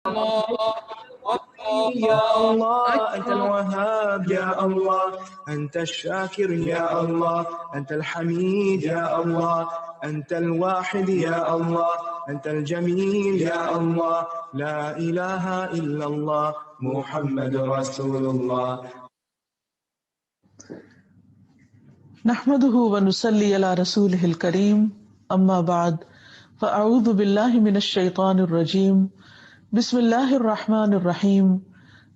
الله يا الله الله أنت أكبر. الوهاب يا الله أنت الشاكر يا الله أنت الحميد يا الله أنت الواحد يا الله أنت الجميل يا الله لا إله إلا الله محمد رسول الله. نحمده ونصلي على رسوله الكريم اما بعد فاعوذ بالله من الشيطان الرجيم بسم الله الرحمن الرحيم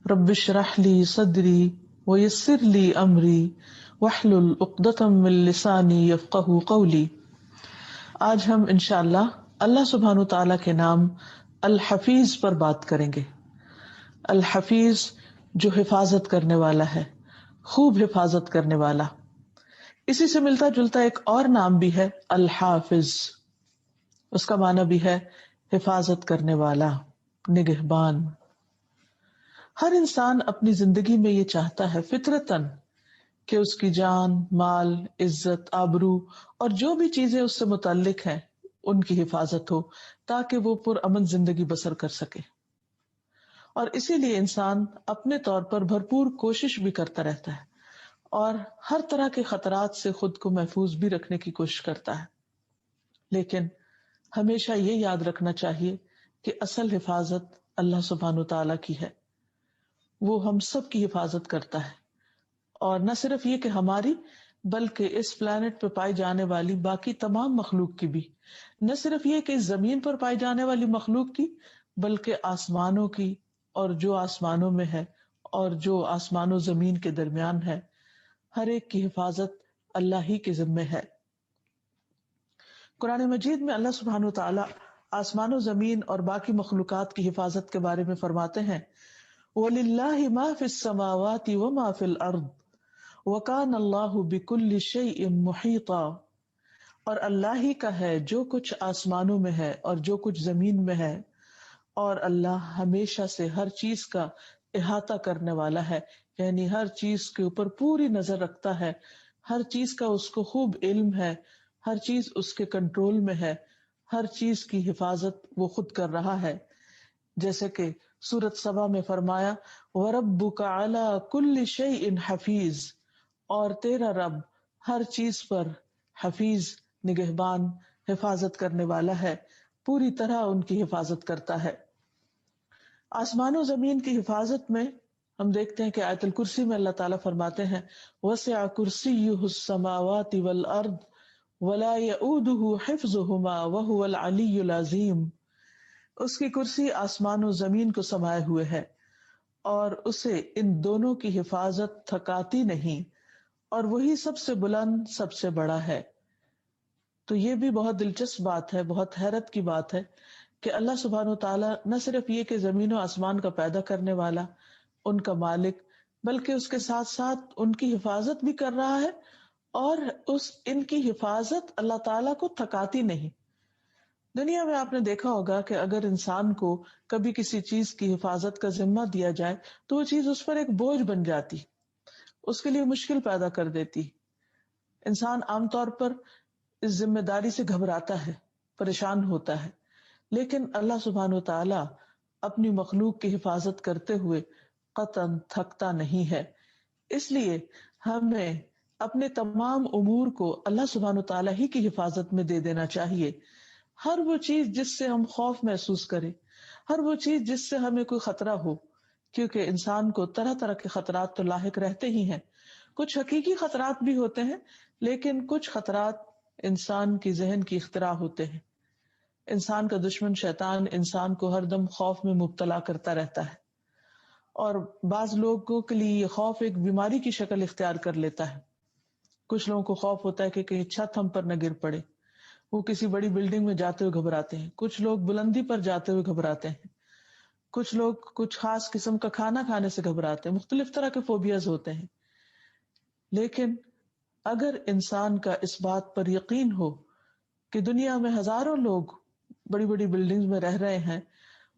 رب اشرح لي صدري ويسر لي امري واحلل عقدة من لساني يفقهوا قولي. آج ہم انشاءاللہ اللہ سبحانہ وتعالی کے نام الحفیظ پر بات کریں گے. الحفیظ جو حفاظت کرنے والا ہے، خوب حفاظت کرنے والا. اسی سے ملتا جلتا ایک اور نام بھی ہے الحافظ، اس کا معنی بھی ہے حفاظت کرنے والا، نگہبان. ہر انسان اپنی زندگی میں یہ چاہتا ہے فطرتاً کہ اس کی جان، مال، عزت، آبرو اور جو بھی چیزیں اس سے متعلق ہیں ان کی حفاظت ہو تاکہ وہ پرامن زندگی بسر کر سکے. اور اسی لیے انسان اپنے طور پر بھرپور کوشش بھی کرتا رہتا ہے اور ہر طرح کے خطرات سے خود کو محفوظ بھی رکھنے کی کوشش کرتا ہے. لیکن ہمیشہ یہ یاد رکھنا چاہیے کہ اصل حفاظت اللہ سبحانہ وتعالی کی ہے. وہ ہم سب کی حفاظت کرتا ہے، اور نہ صرف یہ کہ ہماری بلکہ اس پلانٹ پہ پائی جانے والی باقی تمام مخلوق کی بھی. نہ صرف یہ کہ اس زمین پر پائی جانے والی مخلوق کی بلکہ آسمانوں کی، اور جو آسمانوں میں ہے اور جو آسمان و زمین کے درمیان ہے، ہر ایک کی حفاظت اللہ ہی کے ذمے ہے. قرآن مجید میں اللہ سبحانہ وتعالی آسمان و زمین اور باقی مخلوقات کی حفاظت کے بارے میں فرماتے ہیں وَلِلَّهِ مَا فِي السَّمَاوَاتِ وَمَا فِي الْأَرْضِ وَكَانَ اللَّهُ بِكُلِّ شَيْءٍ مُحِيطًا. اور اللہ ہی کا ہے جو کچھ آسمانوں میں ہے اور جو کچھ زمین میں ہے، اور اللہ ہمیشہ سے ہر چیز کا احاطہ کرنے والا ہے، یعنی ہر چیز کے اوپر پوری نظر رکھتا ہے، ہر چیز کا اس کو خوب علم ہے، ہر چیز اس کے کنٹرول میں ہے، ہر چیز کی حفاظت وہ خود کر رہا ہے. جیسے کہ سورۃ سبا میں فرمایا وَرَبُّكَ عَلَى كُلِّ شَيْءٍ حَفِيظٌ، اور تیرا رب ہر چیز پر حفیظ، نگہبان، حفاظت کرنے والا ہے، پوری طرح ان کی حفاظت کرتا ہے. آسمان و زمین کی حفاظت میں ہم دیکھتے ہیں کہ آیت الکرسی میں اللہ تعالیٰ فرماتے ہیں وَسِعَ كُرْسِيُّهُ السَّمَاوَاتِ وَالْأَرْضِ وَلَا يَئُودُهُ حِفْظُهُمَا وَهُوَ الْعَلِيُّ الْعَظِيمُ. اس کی کرسی آسمان و زمین کو سمائے ہوئے ہے اور اسے ان دونوں کی حفاظت تھکاتی نہیں، اور وہی سب سے بلند، سب سے بڑا ہے. تو یہ بھی بہت دلچسپ بات ہے، بہت حیرت کی بات ہے کہ اللہ سبحانہ وتعالی نہ صرف یہ کہ زمین و آسمان کا پیدا کرنے والا، ان کا مالک، بلکہ اس کے ساتھ ساتھ ان کی حفاظت بھی کر رہا ہے، اور ان کی حفاظت اللہ تعالیٰ کو تھکاتی نہیں. دنیا میں آپ نے دیکھا ہوگا کہ اگر انسان کو کبھی کسی چیز کی حفاظت کا ذمہ دیا جائے تو وہ چیز اس پر ایک بوجھ بن جاتی، اس کے لیے مشکل پیدا کر دیتی. انسان عام طور پر اس ذمہ داری سے گھبراتا ہے، پریشان ہوتا ہے، لیکن اللہ سبحانہ وتعالی اپنی مخلوق کی حفاظت کرتے ہوئے قطعاً تھکتا نہیں ہے. اس لیے ہمیں اپنے تمام امور کو اللہ سبحانہ وتعالی ہی کی حفاظت میں دے دینا چاہیے. ہر وہ چیز جس سے ہم خوف محسوس کریں، ہر وہ چیز جس سے ہمیں کوئی خطرہ ہو، کیونکہ انسان کو طرح طرح کے خطرات تو لاحق رہتے ہی ہیں. کچھ حقیقی خطرات بھی ہوتے ہیں، لیکن کچھ خطرات انسان کی ذہن کی اختراع ہوتے ہیں. انسان کا دشمن شیطان انسان کو ہر دم خوف میں مبتلا کرتا رہتا ہے، اور بعض لوگوں کے لیے یہ خوف ایک بیماری کی شکل اختیار کر لیتا ہے. کچھ لوگوں کو خوف ہوتا ہے کہ کہیں چھت ہم پر نہ گر پڑے، وہ کسی بڑی بلڈنگ میں جاتے ہوئے گھبراتے ہیں. کچھ لوگ بلندی پر جاتے ہوئے گھبراتے ہیں. کچھ لوگ کچھ خاص قسم کا کھانا کھانے سے گھبراتے ہیں. مختلف طرح کے فوبیاز ہوتے ہیں. لیکن اگر انسان کا اس بات پر یقین ہو کہ دنیا میں ہزاروں لوگ بڑی بڑی بلڈنگز میں رہ رہے ہیں،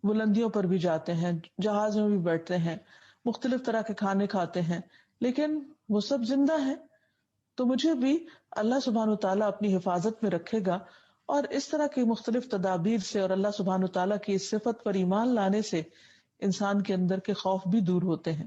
بلندیوں پر بھی جاتے ہیں، جہاز میں بھی بیٹھتے ہیں، مختلف طرح کے کھانے کھاتے ہیں، لیکن وہ سب زندہ ہیں، تو مجھے بھی اللہ سبحانہ وتعالیٰ اپنی حفاظت میں رکھے گا اور اس طرح کی مختلف تدابیر سے اور اللہ سبحانہ تعالیٰ کی اس صفت پر ایمان لانے سے انسان کے اندر کے خوف بھی دور ہوتے ہیں۔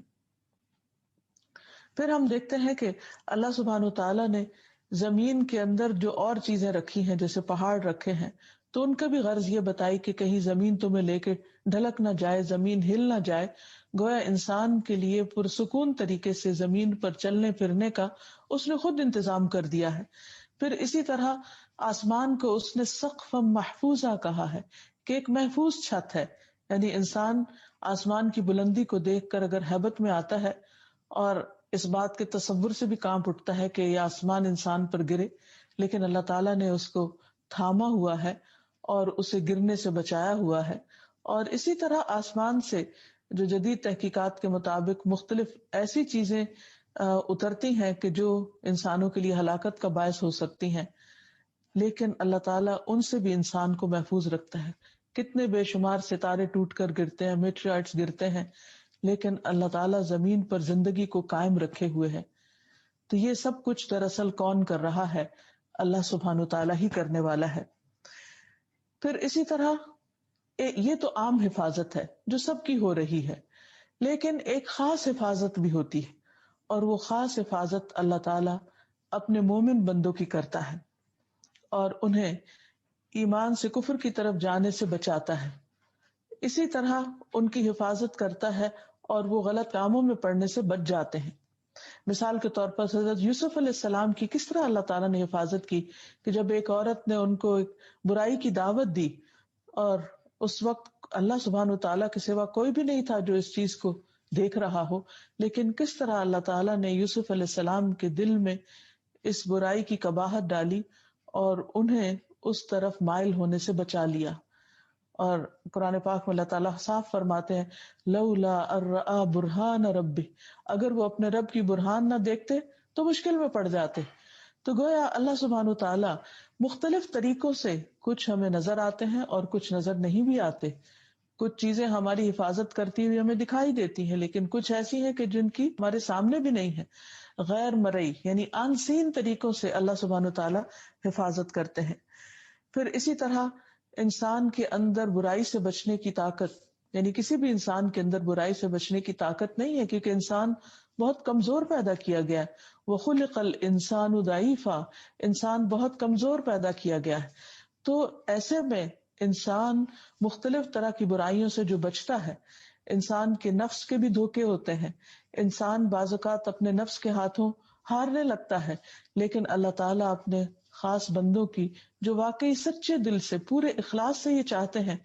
پھر ہم دیکھتے ہیں کہ اللہ سبحانہ تعالیٰ نے زمین کے اندر جو اور چیزیں رکھی ہیں، جیسے پہاڑ رکھے ہیں، تو ان کا بھی غرض یہ بتائی کہ کہیں زمین تمہیں لے کے ڈھلک نہ جائے، زمین ہل نہ جائے، گویا انسان کے لیے پرسکون طریقے سے زمین پر چلنے پھرنے کا اس نے خود انتظام کر دیا ہے۔ پھر اسی طرح آسمان کو اس نے سقف محفوظہ کہا ہے کہ ایک محفوظ چھت ہے، یعنی انسان آسمان کی بلندی کو دیکھ کر اگر ہیبت میں آتا ہے اور اس بات کے تصور سے بھی کانپ اٹھتا ہے کہ یہ آسمان انسان پر گرے، لیکن اللہ تعالیٰ نے اس کو تھاما ہوا ہے اور اسے گرنے سے بچایا ہوا ہے۔ اور اسی طرح آسمان سے جو جدید تحقیقات کے مطابق مختلف ایسی چیزیں اترتی ہیں کہ جو انسانوں کے لیے ہلاکت کا باعث ہو سکتی ہیں، لیکن اللہ تعالیٰ ان سے بھی انسان کو محفوظ رکھتا ہے۔ کتنے بے شمار ستارے ٹوٹ کر گرتے ہیں، میٹرائٹس گرتے ہیں، لیکن اللہ تعالیٰ زمین پر زندگی کو قائم رکھے ہوئے ہے۔ تو یہ سب کچھ دراصل کون کر رہا ہے؟ اللہ سبحانہ تعالیٰ ہی کرنے والا ہے۔ پھر اسی طرح یہ تو عام حفاظت ہے جو سب کی ہو رہی ہے، لیکن ایک خاص حفاظت بھی ہوتی ہے، اور وہ خاص حفاظت اللہ تعالیٰ اپنے مومن بندوں کی کرتا ہے اور انہیں ایمان سے کفر کی طرف جانے سے بچاتا ہے۔ اسی طرح ان کی حفاظت کرتا ہے اور وہ غلط کاموں میں پڑنے سے بچ جاتے ہیں۔ مثال کے طور پر حضرت یوسف علیہ السلام کی کس طرح اللہ تعالیٰ نے حفاظت کی کہ جب ایک عورت نے ان کو ایک برائی کی دعوت دی، اور اس وقت اللہ سبحانہ تعالیٰ کے سوا کوئی بھی نہیں تھا جو اس چیز کو دیکھ رہا ہو، لیکن کس طرح اللہ تعالیٰ نے یوسف علیہ السلام کے دل میں اس برائی کی قباحت ڈالی اور انہیں اس طرف مائل ہونے سے بچا لیا۔ اور قرآن پاک میں اللہ تعالیٰ صاف فرماتے ہیں لولا ارآ برہان ربی، اگر وہ اپنے رب کی برہان نہ دیکھتے تو مشکل میں پڑ جاتے۔ تو گویا اللہ سبحانہ تعالیٰ مختلف طریقوں سے کچھ ہمیں نظر آتے ہیں اور کچھ نظر نہیں بھی آتے۔ کچھ چیزیں ہماری حفاظت کرتی ہوئی ہمیں دکھائی دیتی ہیں، لیکن کچھ ایسی ہیں کہ جن کی ہمارے سامنے بھی نہیں ہے۔ غیر مرئی یعنی ان سین طریقوں سے اللہ سبحانہ تعالیٰ حفاظت کرتے ہیں۔ پھر اسی طرح انسان کے اندر برائی سے بچنے کی طاقت، یعنی کسی بھی انسان کے اندر برائی سے بچنے کی طاقت نہیں ہے، کیونکہ انسان بہت کمزور پیدا کیا گیا ہے۔ وَخُلِقَ الْإِنسَانُ ضَعِيفًا، انسان بہت کمزور پیدا کیا گیا ہے۔ تو ایسے میں انسان مختلف طرح کی برائیوں سے جو بچتا ہے، انسان کے نفس کے بھی دھوکے ہوتے ہیں، انسان بعض اوقات اپنے نفس کے ہاتھوں ہارنے لگتا ہے، لیکن اللہ تعالیٰ اپنے خاص بندوں کی جو واقعی سچے دل سے پورے اخلاص سے یہ چاہتے ہیں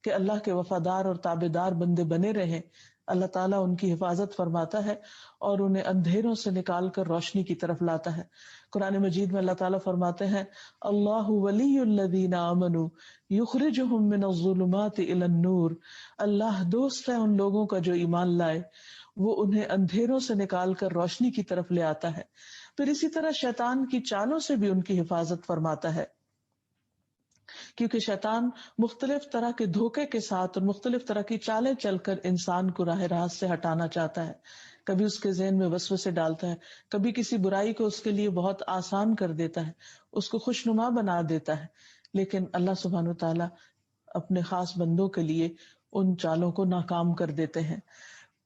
کہ اللہ کے وفادار اور تابعدار بندے بنے رہیں، اللہ تعالیٰ ان کی حفاظت فرماتا ہے اور انہیں اندھیروں سے نکال کر روشنی کی طرف لاتا ہے۔ قرآن مجید میں اللہ تعالیٰ فرماتے ہیں اللہ ولی الذین آمنوا یخرجہم من الظلمات الی النور، اللہ دوست ہے ان لوگوں کا جو ایمان لائے، وہ انہیں اندھیروں سے نکال کر روشنی کی طرف لے آتا ہے۔ پھر اسی طرح شیطان کی چالوں سے بھی ان کی حفاظت فرماتا ہے، کیونکہ شیطان مختلف طرح کے دھوکے کے ساتھ اور مختلف طرح کی چالیں چل کر انسان کو راہ راست سے ہٹانا چاہتا ہے۔ کبھی اس کے ذہن میں وسوسے ڈالتا ہے، کبھی کسی برائی کو اس کے لیے بہت آسان کر دیتا ہے، اس کو خوشنما بنا دیتا ہے، لیکن اللہ سبحانہ تعالیٰ اپنے خاص بندوں کے لیے ان چالوں کو ناکام کر دیتے ہیں۔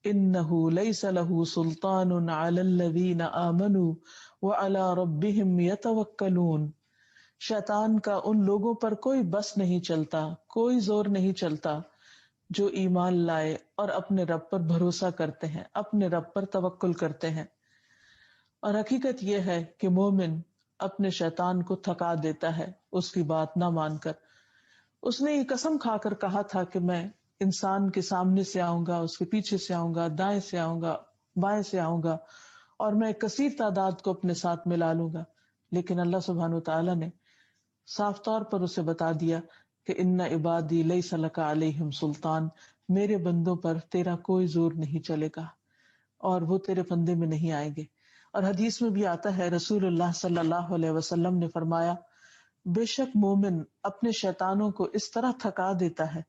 انہ لیس لہ سلطان علی الذین آمنوا وعلی ربہم یتوکلون، شیطان کا ان لوگوں پر کوئی بس نہیں چلتا، کوئی زور نہیں چلتا جو ایمان لائے اور اپنے رب پر بھروسہ کرتے ہیں، اپنے رب پر توکل کرتے ہیں۔ اور حقیقت یہ ہے کہ مومن اپنے شیطان کو تھکا دیتا ہے اس کی بات نہ مان کر۔ اس نے یہ قسم کھا کر کہا تھا کہ میں انسان کے سامنے سے آؤں گا، اس کے پیچھے سے آؤں گا، دائیں سے آؤں گا، بائیں سے آؤں گا، اور میں کثیر تعداد کو اپنے ساتھ ملا لوں گا، لیکن اللہ سبحانہ تعالیٰ نے صاف طور پر اسے بتا دیا کہ ان عبادی لیس لک علیہم سلطان، میرے بندوں پر تیرا کوئی زور نہیں چلے گا اور وہ تیرے فندے میں نہیں آئیں گے۔ اور حدیث میں بھی آتا ہے، رسول اللہ صلی اللہ علیہ وسلم نے فرمایا بے شک مومن اپنے شیطانوں کو اس طرح تھکا دیتا ہے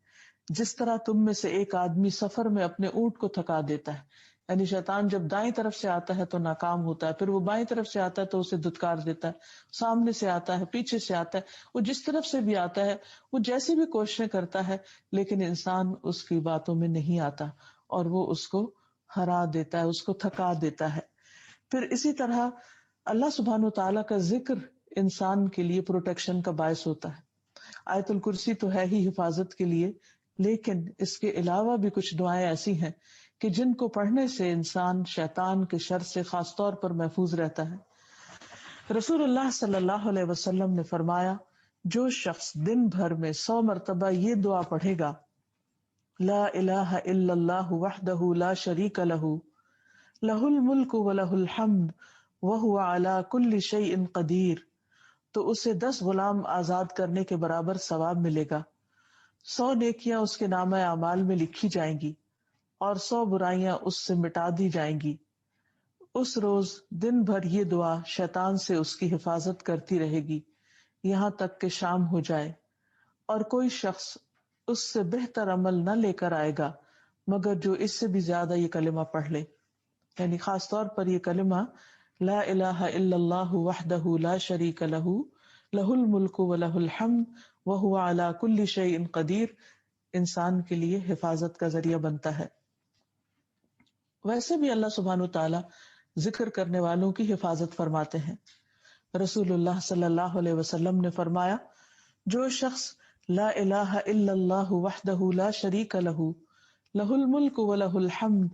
جس طرح تم میں سے ایک آدمی سفر میں اپنے اونٹ کو تھکا دیتا ہے، یعنی شیطان جب دائیں طرف سے آتا ہے تو ناکام ہوتا ہے، پھر وہ بائیں طرف سے آتا ہے تو اسے دھتکار دیتا ہے، سامنے سے آتا ہے، پیچھے سے آتا ہے، وہ جس طرف سے بھی آتا ہے، وہ جیسی بھی کوششیں کرتا ہے، لیکن انسان اس کی باتوں میں نہیں آتا اور وہ اس کو ہرا دیتا ہے، اس کو تھکا دیتا ہے۔ پھر اسی طرح اللہ سبحانہ وتعالیٰ کا ذکر انسان کے لیے پروٹیکشن کا باعث ہوتا ہے۔ آیت الکرسی تو ہے ہی حفاظت کے لیے، لیکن اس کے علاوہ بھی کچھ دعائیں ایسی ہیں کہ جن کو پڑھنے سے انسان شیطان کے شر سے خاص طور پر محفوظ رہتا ہے۔ رسول اللہ صلی اللہ علیہ وسلم نے فرمایا، جو شخص دن بھر میں 100 مرتبہ یہ دعا پڑھے گا، لا الہ الا اللہ وحدہ لا شریک لہ، لہ الملک ولہ الحمد وہو علی کل شیء قدیر، تو اسے 10 غلام آزاد کرنے کے برابر ثواب ملے گا، 100 نیکیاں اس کے نامہ اعمال میں لکھی جائیں گی اور 100 برائیاں اس سے مٹا دی جائیں گی۔ اس روز دن بھر یہ دعا شیطان سے اس کی حفاظت کرتی رہے گی یہاں تک کہ شام ہو جائے، اور کوئی شخص اس سے بہتر عمل نہ لے کر آئے گا مگر جو اس سے بھی زیادہ یہ کلمہ پڑھ لے۔ یعنی خاص طور پر یہ کلمہ لا الہ الا اللہ وحدہ لا شریک لہ، لہ الملک ولہ الحمد وہو علی کل شیء قدیر انسان کے لیے حفاظت کا ذریعہ بنتا ہے۔ ویسے بھی اللہ سبحانہ تعالیٰ ذکر کرنے والوں کی حفاظت فرماتے ہیں۔ رسول اللہ صلی اللہ علیہ وسلم نے فرمایا، جو شخص لا الہ الا اللہ وحدہ لا شریک لہ، لہ الملک ولہ الحمد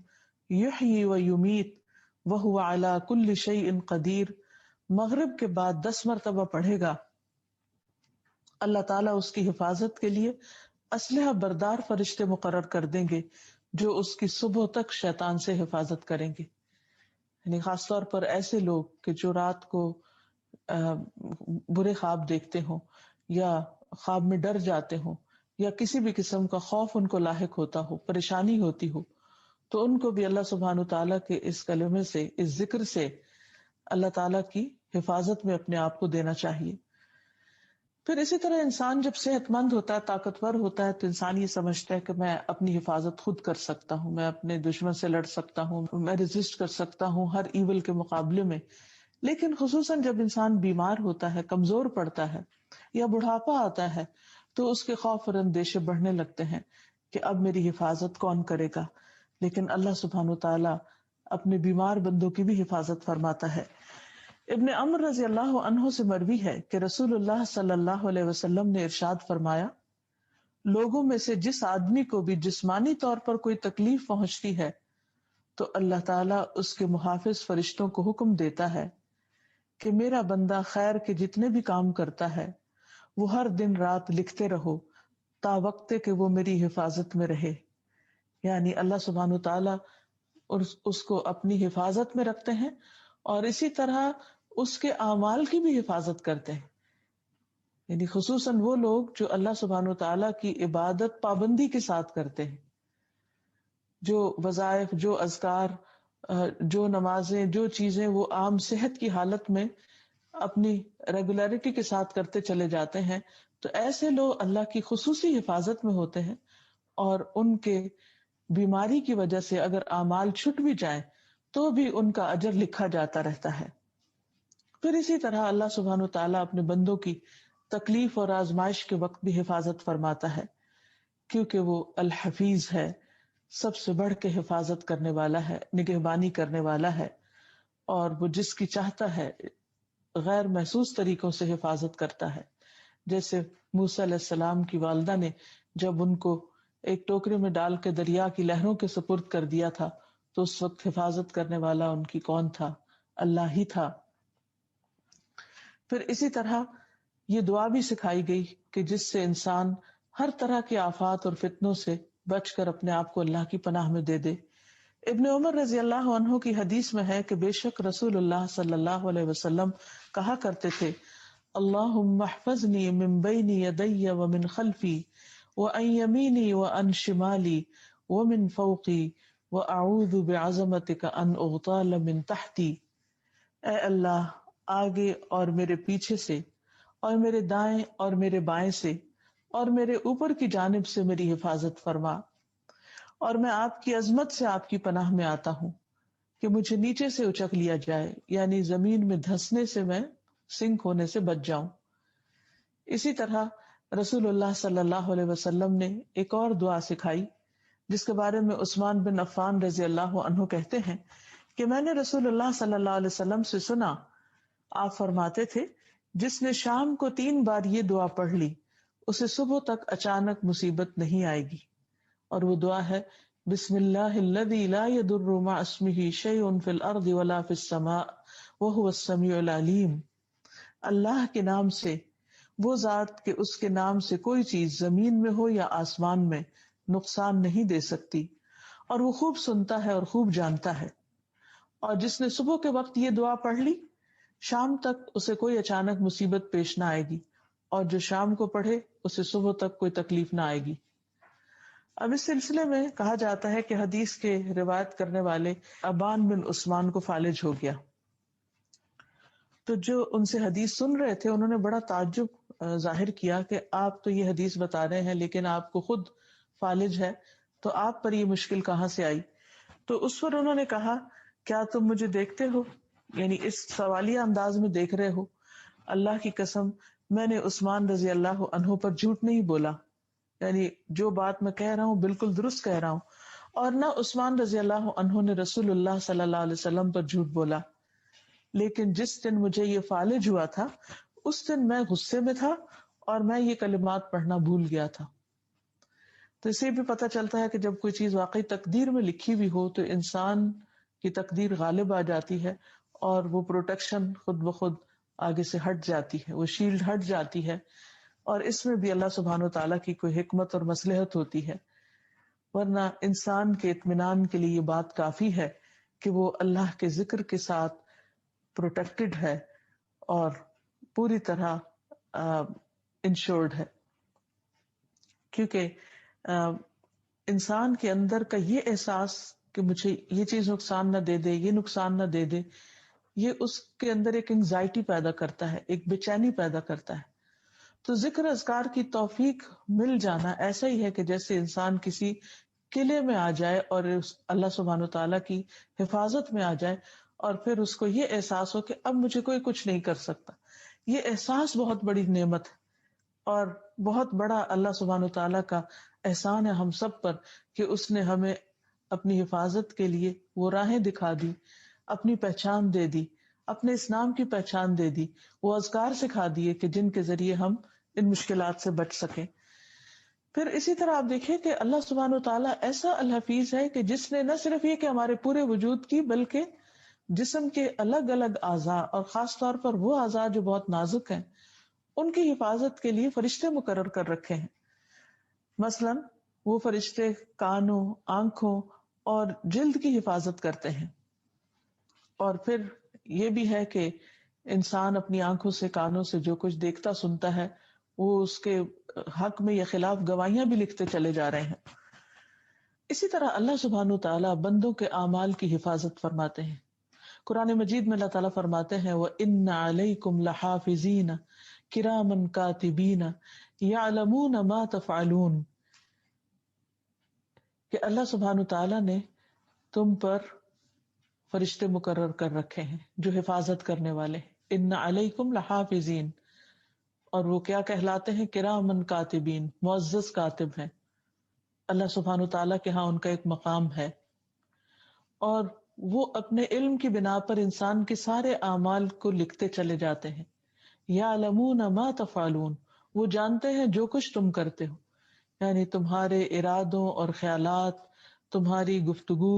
یحیی و یمیت وہو علی کل شیء قدیر مغرب کے بعد 10 مرتبہ پڑھے گا، اللہ تعالیٰ اس کی حفاظت کے لیے اسلحہ بردار فرشتے مقرر کر دیں گے جو اس کی صبح تک شیطان سے حفاظت کریں گے۔ یعنی خاص طور پر ایسے لوگ کہ جو رات کو برے خواب دیکھتے ہوں یا خواب میں ڈر جاتے ہوں یا کسی بھی قسم کا خوف ان کو لاحق ہوتا ہو، پریشانی ہوتی ہو، تو ان کو بھی اللہ سبحانہ تعالیٰ کے اس کلمے سے، اس ذکر سے اللہ تعالیٰ کی حفاظت میں اپنے آپ کو دینا چاہیے۔ پھر اسی طرح انسان جب صحت مند ہوتا ہے، طاقتور ہوتا ہے، تو انسان یہ سمجھتا ہے کہ میں اپنی حفاظت خود کر سکتا ہوں، میں اپنے دشمن سے لڑ سکتا ہوں، میں ریزسٹ کر سکتا ہوں ہر ایول کے مقابلے میں۔ لیکن خصوصاً جب انسان بیمار ہوتا ہے، کمزور پڑتا ہے یا بڑھاپا آتا ہے، تو اس کے خوف اور اندیشے بڑھنے لگتے ہیں کہ اب میری حفاظت کون کرے گا۔ لیکن اللہ سبحانہ تعالیٰ اپنے بیمار بندوں کی بھی حفاظت فرماتا ہے۔ ابن عمر رضی اللہ عنہ سے مروی ہے کہ رسول اللہ صلی اللہ علیہ وسلم نے ارشاد فرمایا، لوگوں میں سے جس آدمی کو بھی جسمانی طور پر کوئی تکلیف پہنچتی ہے تو اللہ تعالیٰ اس کے محافظ فرشتوں کو حکم دیتا ہے کہ میرا بندہ خیر کے جتنے بھی کام کرتا ہے وہ ہر دن رات لکھتے رہو تا وقت کہ وہ میری حفاظت میں رہے۔ یعنی اللہ سبحانہ تعالیٰ اس کو اپنی حفاظت میں رکھتے ہیں اور اسی طرح اس کے اعمال کی بھی حفاظت کرتے ہیں۔ یعنی خصوصاً وہ لوگ جو اللہ سبحانہ تعالیٰ کی عبادت پابندی کے ساتھ کرتے ہیں، جو وظائف، جو اذکار، جو نمازیں، جو چیزیں وہ عام صحت کی حالت میں اپنی ریگولیرٹی کے ساتھ کرتے چلے جاتے ہیں، تو ایسے لوگ اللہ کی خصوصی حفاظت میں ہوتے ہیں، اور ان کے بیماری کی وجہ سے اگر اعمال چھٹ بھی جائیں تو بھی ان کا اجر لکھا جاتا رہتا ہے۔ پھر اسی طرح اللہ سبحانہ تعالیٰ اپنے بندوں کی تکلیف اور آزمائش کے وقت بھی حفاظت فرماتا ہے، کیونکہ وہ الحفیظ ہے، سب سے بڑھ کے حفاظت کرنے والا ہے، نگہبانی کرنے والا ہے، اور وہ جس کی چاہتا ہے غیر محسوس طریقوں سے حفاظت کرتا ہے۔ جیسے موسیٰ علیہ السلام کی والدہ نے جب ان کو ایک ٹوکرے میں ڈال کے دریا کی لہروں کے سپرد کر دیا تھا تو اس وقت حفاظت کرنے والا ان کی کون تھا؟ اللہ ہی تھا۔ پھر اسی طرح یہ دعا بھی سکھائی گئی کہ جس سے انسان ہر طرح کے آفات اور فتنوں سے بچ کر اپنے آپ کو اللہ کی پناہ میں دے دے۔ ابن عمر رضی اللہ عنہ کی حدیث میں ہے کہ بے شک رسول اللہ صلی اللہ علیہ وسلم کہا کرتے تھے، اللہم احفظنی من بین یدی ومن خلفی وعن یمینی وعن شمالی ومن فوقی واعوذ بعظمتک ان اغتال من تحتی۔ اے اللہ، آگے اور میرے پیچھے سے اور میرے دائیں اور میرے بائیں سے اور میرے اوپر کی جانب سے میری حفاظت فرما، اور میں آپ کی عظمت سے آپ کی پناہ میں آتا ہوں کہ مجھے نیچے سے اچک لیا جائے، یعنی زمین میں دھنسنے سے میں سنک ہونے سے بچ جاؤں۔ اسی طرح رسول اللہ صلی اللہ علیہ وسلم نے ایک اور دعا سکھائی جس کے بارے میں عثمان بن عفان رضی اللہ عنہ کہتے ہیں کہ میں نے رسول اللہ صلی اللہ علیہ وسلم سے سنا، آپ فرماتے تھے جس نے شام کو 3 بار یہ دعا پڑھ لی اسے صبح تک اچانک مصیبت نہیں آئے گی، اور وہ دعا ہے بسم اللہ الذی لا يضر مع اسمہ شیء فی الارض ولا فی السماء وهو السمیع العلیم۔ اللہ کے نام سے، وہ ذات کہ اس کے نام سے کوئی چیز زمین میں ہو یا آسمان میں نقصان نہیں دے سکتی، اور وہ خوب سنتا ہے اور خوب جانتا ہے۔ اور جس نے صبح کے وقت یہ دعا پڑھ لی شام تک اسے کوئی اچانک مصیبت پیش نہ آئے گی، اور جو شام کو پڑھے اسے صبح تک کوئی تکلیف نہ آئے گی۔ اب اس سلسلے میں کہا جاتا ہے کہ حدیث کے روایت کرنے والے ابان بن عثمان کو فالج ہو گیا، تو جو ان سے حدیث سن رہے تھے انہوں نے بڑا تعجب ظاہر کیا کہ آپ تو یہ حدیث بتا رہے ہیں لیکن آپ کو خود فالج ہے، تو آپ پر یہ مشکل کہاں سے آئی؟ تو اس پر انہوں نے کہا کیا تم مجھے دیکھتے ہو، یعنی اس سوالیہ انداز میں دیکھ رہے ہو؟ اللہ کی قسم میں نے عثمان رضی اللہ عنہ پر جھوٹ نہیں بولا، یعنی جو بات میں کہہ رہا ہوں بالکل درست کہہ رہا ہوں، اور نہ عثمان رضی اللہ عنہ نے رسول اللہ صلی اللہ علیہ وسلم پر جھوٹ بولا، لیکن جس دن مجھے یہ فالج ہوا تھا اس دن میں غصے میں تھا اور میں یہ کلمات پڑھنا بھول گیا تھا۔ تو اسے بھی پتہ چلتا ہے کہ جب کوئی چیز واقعی تقدیر میں لکھی ہوئی ہو تو انسان کی تقدیر غالب آ جاتی ہے اور وہ پروٹیکشن خود بخود آگے سے ہٹ جاتی ہے، وہ شیلڈ ہٹ جاتی ہے، اور اس میں بھی اللہ سبحانہ و تعالیٰ کی کوئی حکمت اور مصلحت ہوتی ہے، ورنہ انسان کے اطمینان کے لیے یہ بات کافی ہے کہ وہ اللہ کے ذکر کے ساتھ پروٹیکٹڈ ہے اور پوری طرح انشورڈ ہے، کیونکہ انسان کے اندر کا یہ احساس کہ مجھے یہ چیز نقصان نہ دے دے، یہ نقصان نہ دے دے، یہ اس کے اندر ایک انگزائٹی پیدا کرتا ہے، ایک بے چینی پیدا کرتا ہے۔ تو ذکر اذکار کی توفیق مل جانا ایسا ہی ہے کہ جیسے انسان کسی قلعے میں آ جائے اور اللہ سبحانہ و تعالیٰ کی حفاظت میں آ جائے اور پھر اس کو یہ احساس ہو کہ اب مجھے کوئی کچھ نہیں کر سکتا۔ یہ احساس بہت بڑی نعمت ہے اور بہت بڑا اللہ سبحانہ و تعالیٰ کا احسان ہے ہم سب پر کہ اس نے ہمیں اپنی حفاظت کے لیے وہ راہیں دکھا دی، اپنی پہچان دے دی، اپنے اس نام کی پہچان دے دی، وہ اذکار سکھا دیے کہ جن کے ذریعے ہم ان مشکلات سے بچ سکیں۔ پھر اسی طرح آپ دیکھیں کہ اللہ سبحانہ و تعالیٰ ایسا الحفیظ ہے کہ جس نے نہ صرف یہ کہ ہمارے پورے وجود کی بلکہ جسم کے الگ الگ اعضاء اور خاص طور پر وہ اعضاء جو بہت نازک ہیں ان کی حفاظت کے لیے فرشتے مقرر کر رکھے ہیں۔ مثلاً وہ فرشتے کانوں، آنکھوں اور جلد کی حفاظت کرتے ہیں، اور پھر یہ بھی ہے کہ انسان اپنی آنکھوں سے، کانوں سے جو کچھ دیکھتا سنتا ہے وہ اس کے حق میں یا خلاف گواہیاں بھی لکھتے چلے جا رہے ہیں۔ اسی طرح اللہ سبحانہ وتعالیٰ بندوں کے اعمال کی حفاظت فرماتے ہیں۔ قرآن مجید میں اللہ تعالیٰ فرماتے ہیں وَإِنَّ عَلَيْكُمْ لَحَافِظِينَ كِرَامًا كَاتِبِينَ يَعْلَمُونَ مَا تَفْعَلُونَ، کہ اللہ سبحانہ وتعالیٰ نے تم پر فرشتے مقرر کر رکھے ہیں جو حفاظت کرنے والے ہیں۔ ان علیکم لحافظین، اور وہ کیا کہلاتے ہیں؟ کرامن کاتبین، معزز کاتب ہیں۔ اللہ سبحانہ وتعالیٰ کے ہاں ان کا ایک مقام ہے، اور وہ اپنے علم کی بنا پر انسان کے سارے اعمال کو لکھتے چلے جاتے ہیں۔ یعلمون ما تفعلون، وہ جانتے ہیں جو کچھ تم کرتے ہو، یعنی تمہارے ارادوں اور خیالات، تمہاری گفتگو،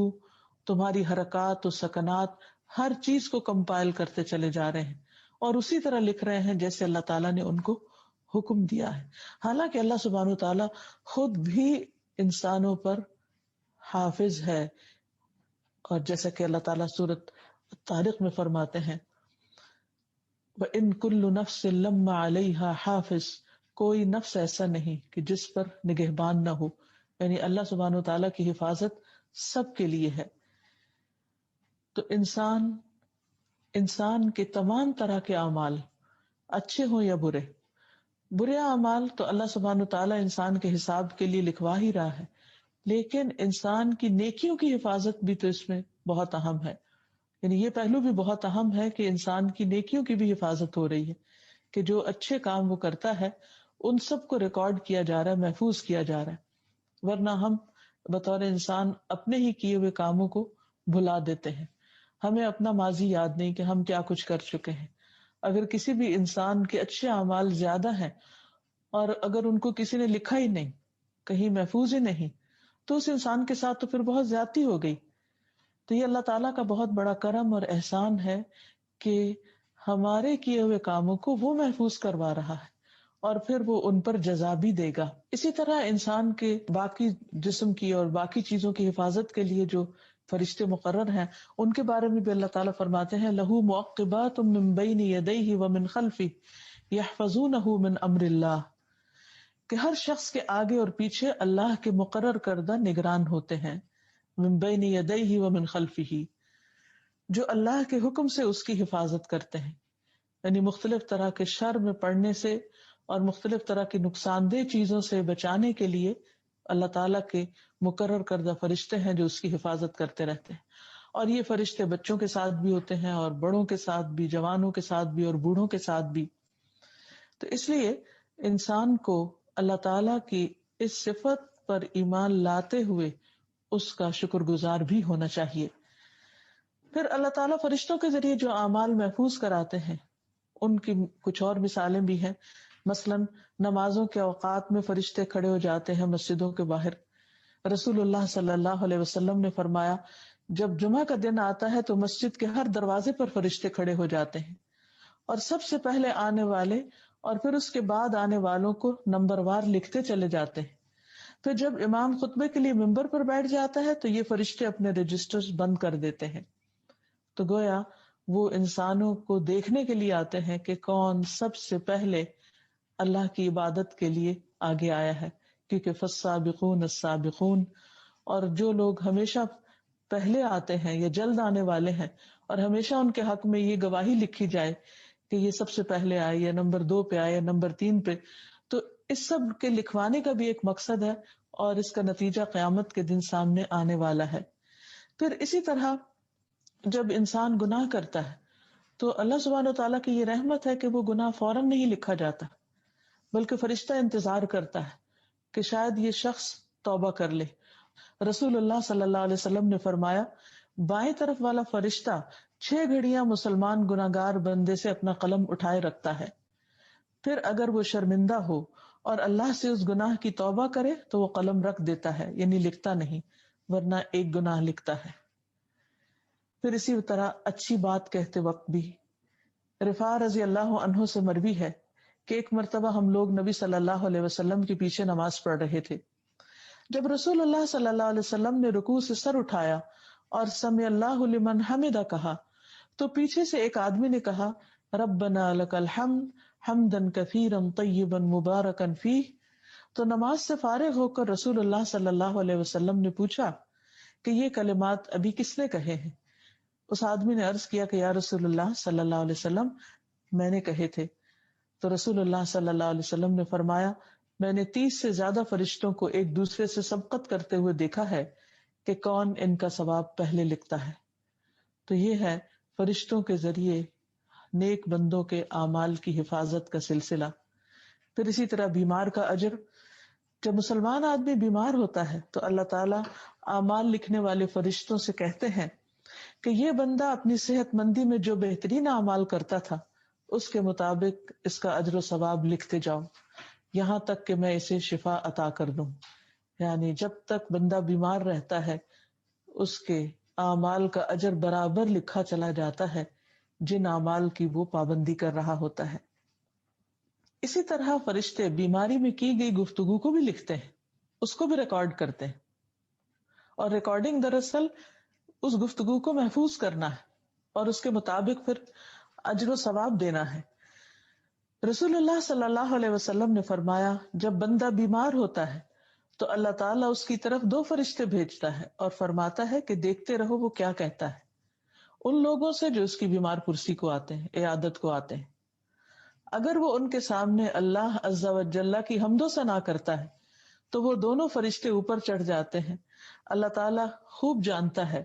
تمہاری حرکات و سکنات، ہر چیز کو کمپائل کرتے چلے جا رہے ہیں اور اسی طرح لکھ رہے ہیں جیسے اللہ تعالیٰ نے ان کو حکم دیا ہے۔ حالانکہ اللہ سبحانہ وتعالیٰ خود بھی انسانوں پر حافظ ہے، اور جیسا کہ اللہ تعالیٰ سورۃ طارق میں فرماتے ہیں وَإِن كُلُّ نَفْسٍ لَمَّا عَلَيْهَا حَافِظٌ، کوئی نفس ایسا نہیں کہ جس پر نگہبان نہ ہو، یعنی اللہ سبحانہ وتعالیٰ کی حفاظت سب کے لیے ہے۔ تو انسان کے تمام طرح کے اعمال اچھے ہوں یا برے اعمال تو اللہ سبحانہ وتعالیٰ انسان کے حساب کے لیے لکھوا ہی رہا ہے، لیکن انسان کی نیکیوں کی حفاظت بھی تو اس میں بہت اہم ہے۔ یعنی یہ پہلو بھی بہت اہم ہے کہ انسان کی نیکیوں کی بھی حفاظت ہو رہی ہے، کہ جو اچھے کام وہ کرتا ہے ان سب کو ریکارڈ کیا جا رہا ہے، محفوظ کیا جا رہا ہے، ورنہ ہم بطور انسان اپنے ہی کیے ہوئے کاموں کو بھلا دیتے ہیں. ہمیں اپنا ماضی یاد نہیں کہ ہم کیا کچھ کر چکے ہیں. اگر کسی بھی انسان کے اچھے اعمال زیادہ ہیں اور اگر ان کو کسی نے لکھا ہی نہیں، کہیں محفوظ ہی نہیں، تو اس انسان کے ساتھ تو پھر بہت زیادتی ہو گئی. تو یہ اللہ تعالیٰ کا بہت بڑا کرم اور احسان ہے کہ ہمارے کیے ہوئے کاموں کو وہ محفوظ کروا رہا ہے اور پھر وہ ان پر جزا بھی دے گا. اسی طرح انسان کے باقی جسم کی اور باقی چیزوں کی حفاظت کے لیے جو فرشتے مقرر ہیں ان کے بارے میں بھی اللہ تعالیٰ فرماتے ہیں لَهُ مُعَقِّبَاتٌ مِّن بَيْنِ يَدَيْهِ وَمِن خَلْفِهِ يَحْفَظُونَهُ مِنْ أَمْرِ اللَّهِ، کہ ہر شخص کے آگے اور پیچھے اللہ کے مقرر کردہ نگران ہوتے ہیں. مِن بَيْنِ يَدَيْهِ وَمِن خَلْفِهِ، جو اللہ کے حکم سے اس کی حفاظت کرتے ہیں، یعنی مختلف طرح کے شر میں پڑنے سے اور مختلف طرح کی نقصان دہ چیزوں سے بچانے کے لیے اللہ تعالیٰ کے مقرر کردہ فرشتے ہیں جو اس کی حفاظت کرتے رہتے ہیں. اور یہ فرشتے بچوں کے ساتھ بھی ہوتے ہیں اور بڑوں کے ساتھ بھی، جوانوں کے ساتھ بھی اور بوڑھوں کے ساتھ بھی. تو اس لیے انسان کو اللہ تعالیٰ کی اس صفت پر ایمان لاتے ہوئے اس کا شکر گزار بھی ہونا چاہیے. پھر اللہ تعالیٰ فرشتوں کے ذریعے جو اعمال محفوظ کراتے ہیں ان کی کچھ اور مثالیں بھی ہیں. مثلاً نمازوں کے اوقات میں فرشتے کھڑے ہو جاتے ہیں مسجدوں کے باہر. رسول اللہ صلی اللہ علیہ وسلم نے فرمایا جب جمعہ کا دن آتا ہے تو مسجد کے ہر دروازے پر فرشتے کھڑے ہو جاتے ہیں اور سب سے پہلے آنے والے اور پھر اس کے بعد آنے والوں کو نمبر وار لکھتے چلے جاتے ہیں. پھر جب امام خطبے کے لیے ممبر پر بیٹھ جاتا ہے تو یہ فرشتے اپنے رجسٹر بند کر دیتے ہیں. تو گویا وہ انسانوں کو دیکھنے کے لیے آتے ہیں کہ کون سب سے پہلے اللہ کی عبادت کے لیے آگے آیا ہے، کیونکہ فالسابقون السابقون، اور جو لوگ ہمیشہ پہلے آتے ہیں یا جلد آنے والے ہیں اور ہمیشہ ان کے حق میں یہ گواہی لکھی جائے کہ یہ سب سے پہلے آئے یا نمبر 2 پہ آئے یا نمبر 3 پہ، تو اس سب کے لکھوانے کا بھی ایک مقصد ہے اور اس کا نتیجہ قیامت کے دن سامنے آنے والا ہے. پھر اسی طرح جب انسان گناہ کرتا ہے تو اللہ سبحانہ و تعالیٰ کی یہ رحمت ہے کہ وہ گناہ فوراً نہیں لکھا جاتا، بلکہ فرشتہ انتظار کرتا ہے کہ شاید یہ شخص توبہ کر لے. رسول اللہ صلی اللہ علیہ وسلم نے فرمایا بائیں طرف والا فرشتہ 6 گھڑیاں مسلمان گناہگار بندے سے اپنا قلم اٹھائے رکھتا ہے، پھر اگر وہ شرمندہ ہو اور اللہ سے اس گناہ کی توبہ کرے تو وہ قلم رکھ دیتا ہے، یعنی لکھتا نہیں، ورنہ ایک گناہ لکھتا ہے. پھر اسی طرح اچھی بات کہتے وقت بھی رفاع رضی اللہ عنہ سے مروی ہے کہ ایک مرتبہ ہم لوگ نبی صلی اللہ علیہ وسلم کے پیچھے نماز پڑھ رہے تھے. جب رسول اللہ صلی اللہ علیہ وسلم نے رکوع سے سر اٹھایا اور سمع اللہ لمن حمدہ کہا تو پیچھے سے ایک آدمی نے کہا ربنا لک الحمد حمدا کثیرا طیبا مبارکا فیہ. تو نماز سے فارغ ہو کر رسول اللہ صلی اللہ علیہ وسلم نے پوچھا کہ یہ کلمات ابھی کس نے کہے ہیں؟ اس آدمی نے عرض کیا کہ یا رسول اللہ صلی اللہ علیہ وسلم میں نے کہے تھے. تو رسول اللہ صلی اللہ علیہ وسلم نے فرمایا میں نے 30 سے زیادہ فرشتوں کو ایک دوسرے سے سبقت کرتے ہوئے دیکھا ہے کہ کون ان کا ثواب پہلے لکھتا ہے. تو یہ ہے فرشتوں کے ذریعے نیک بندوں کے اعمال کی حفاظت کا سلسلہ. پھر اسی طرح بیمار کا اجر، جب مسلمان آدمی بیمار ہوتا ہے تو اللہ تعالیٰ اعمال لکھنے والے فرشتوں سے کہتے ہیں کہ یہ بندہ اپنی صحت مندی میں جو بہترین اعمال کرتا تھا اس کے مطابق اس کا اجر و ثواب لکھتے جاؤ یہاں تک کہ میں اسے شفا عطا کر دوں. یعنی جب تک بندہ بیمار رہتا ہے اس کے اعمال کا اجر برابر لکھا چلا جاتا ہے جن اعمال کی وہ پابندی کر رہا ہوتا ہے. اسی طرح فرشتے بیماری میں کی گئی گفتگو کو بھی لکھتے ہیں، اس کو بھی ریکارڈ کرتے ہیں، اور ریکارڈنگ دراصل اس گفتگو کو محفوظ کرنا ہے اور اس کے مطابق پھر اجر و ثواب دینا ہے. رسول اللہ صلی اللہ علیہ وسلم نے فرمایا جب بندہ بیمار ہوتا ہے تو اللہ تعالیٰ اس کی طرف 2 فرشتے بھیجتا ہے اور فرماتا ہے کہ دیکھتے رہو وہ کیا کہتا ہے ان لوگوں سے جو اس کی بیمار پرسی کو آتے ہیں، عیادت کو آتے ہیں. اگر وہ ان کے سامنے اللہ عز و جل کی حمد و ثنا کرتا ہے تو وہ دونوں فرشتے اوپر چڑھ جاتے ہیں. اللہ تعالیٰ خوب جانتا ہے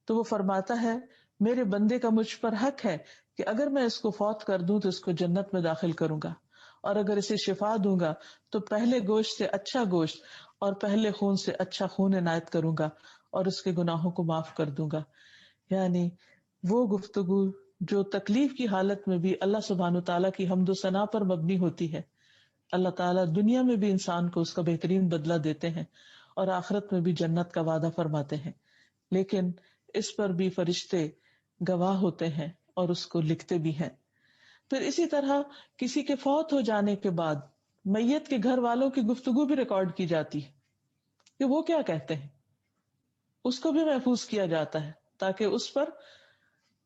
تو وہ فرماتا ہے میرے بندے کا مجھ پر حق ہے کہ اگر میں اس کو فوت کر دوں تو اس کو جنت میں داخل کروں گا، اور اگر اسے شفا دوں گا تو پہلے گوشت سے اچھا گوشت اور پہلے خون سے اچھا خون عنایت کروں گا اور اس کے گناہوں کو معاف کر دوں گا. یعنی وہ گفتگو جو تکلیف کی حالت میں بھی اللہ سبحانہ تعالیٰ کی حمد و ثنا پر مبنی ہوتی ہے. اللہ تعالیٰ دنیا میں بھی انسان کو اس کا بہترین بدلہ دیتے ہیں اور آخرت میں بھی جنت کا وعدہ فرماتے ہیں، لیکن اس پر بھی فرشتے گواہ ہوتے ہیں اور اس کو لکھتے بھی ہیں. پھر اسی طرح کسی کے فوت ہو جانے کے بعد میت کے گھر والوں کی گفتگو بھی ریکارڈ کی جاتی ہے کہ وہ کیا کہتے ہیں، اس کو بھی محفوظ کیا جاتا ہے تاکہ اس پر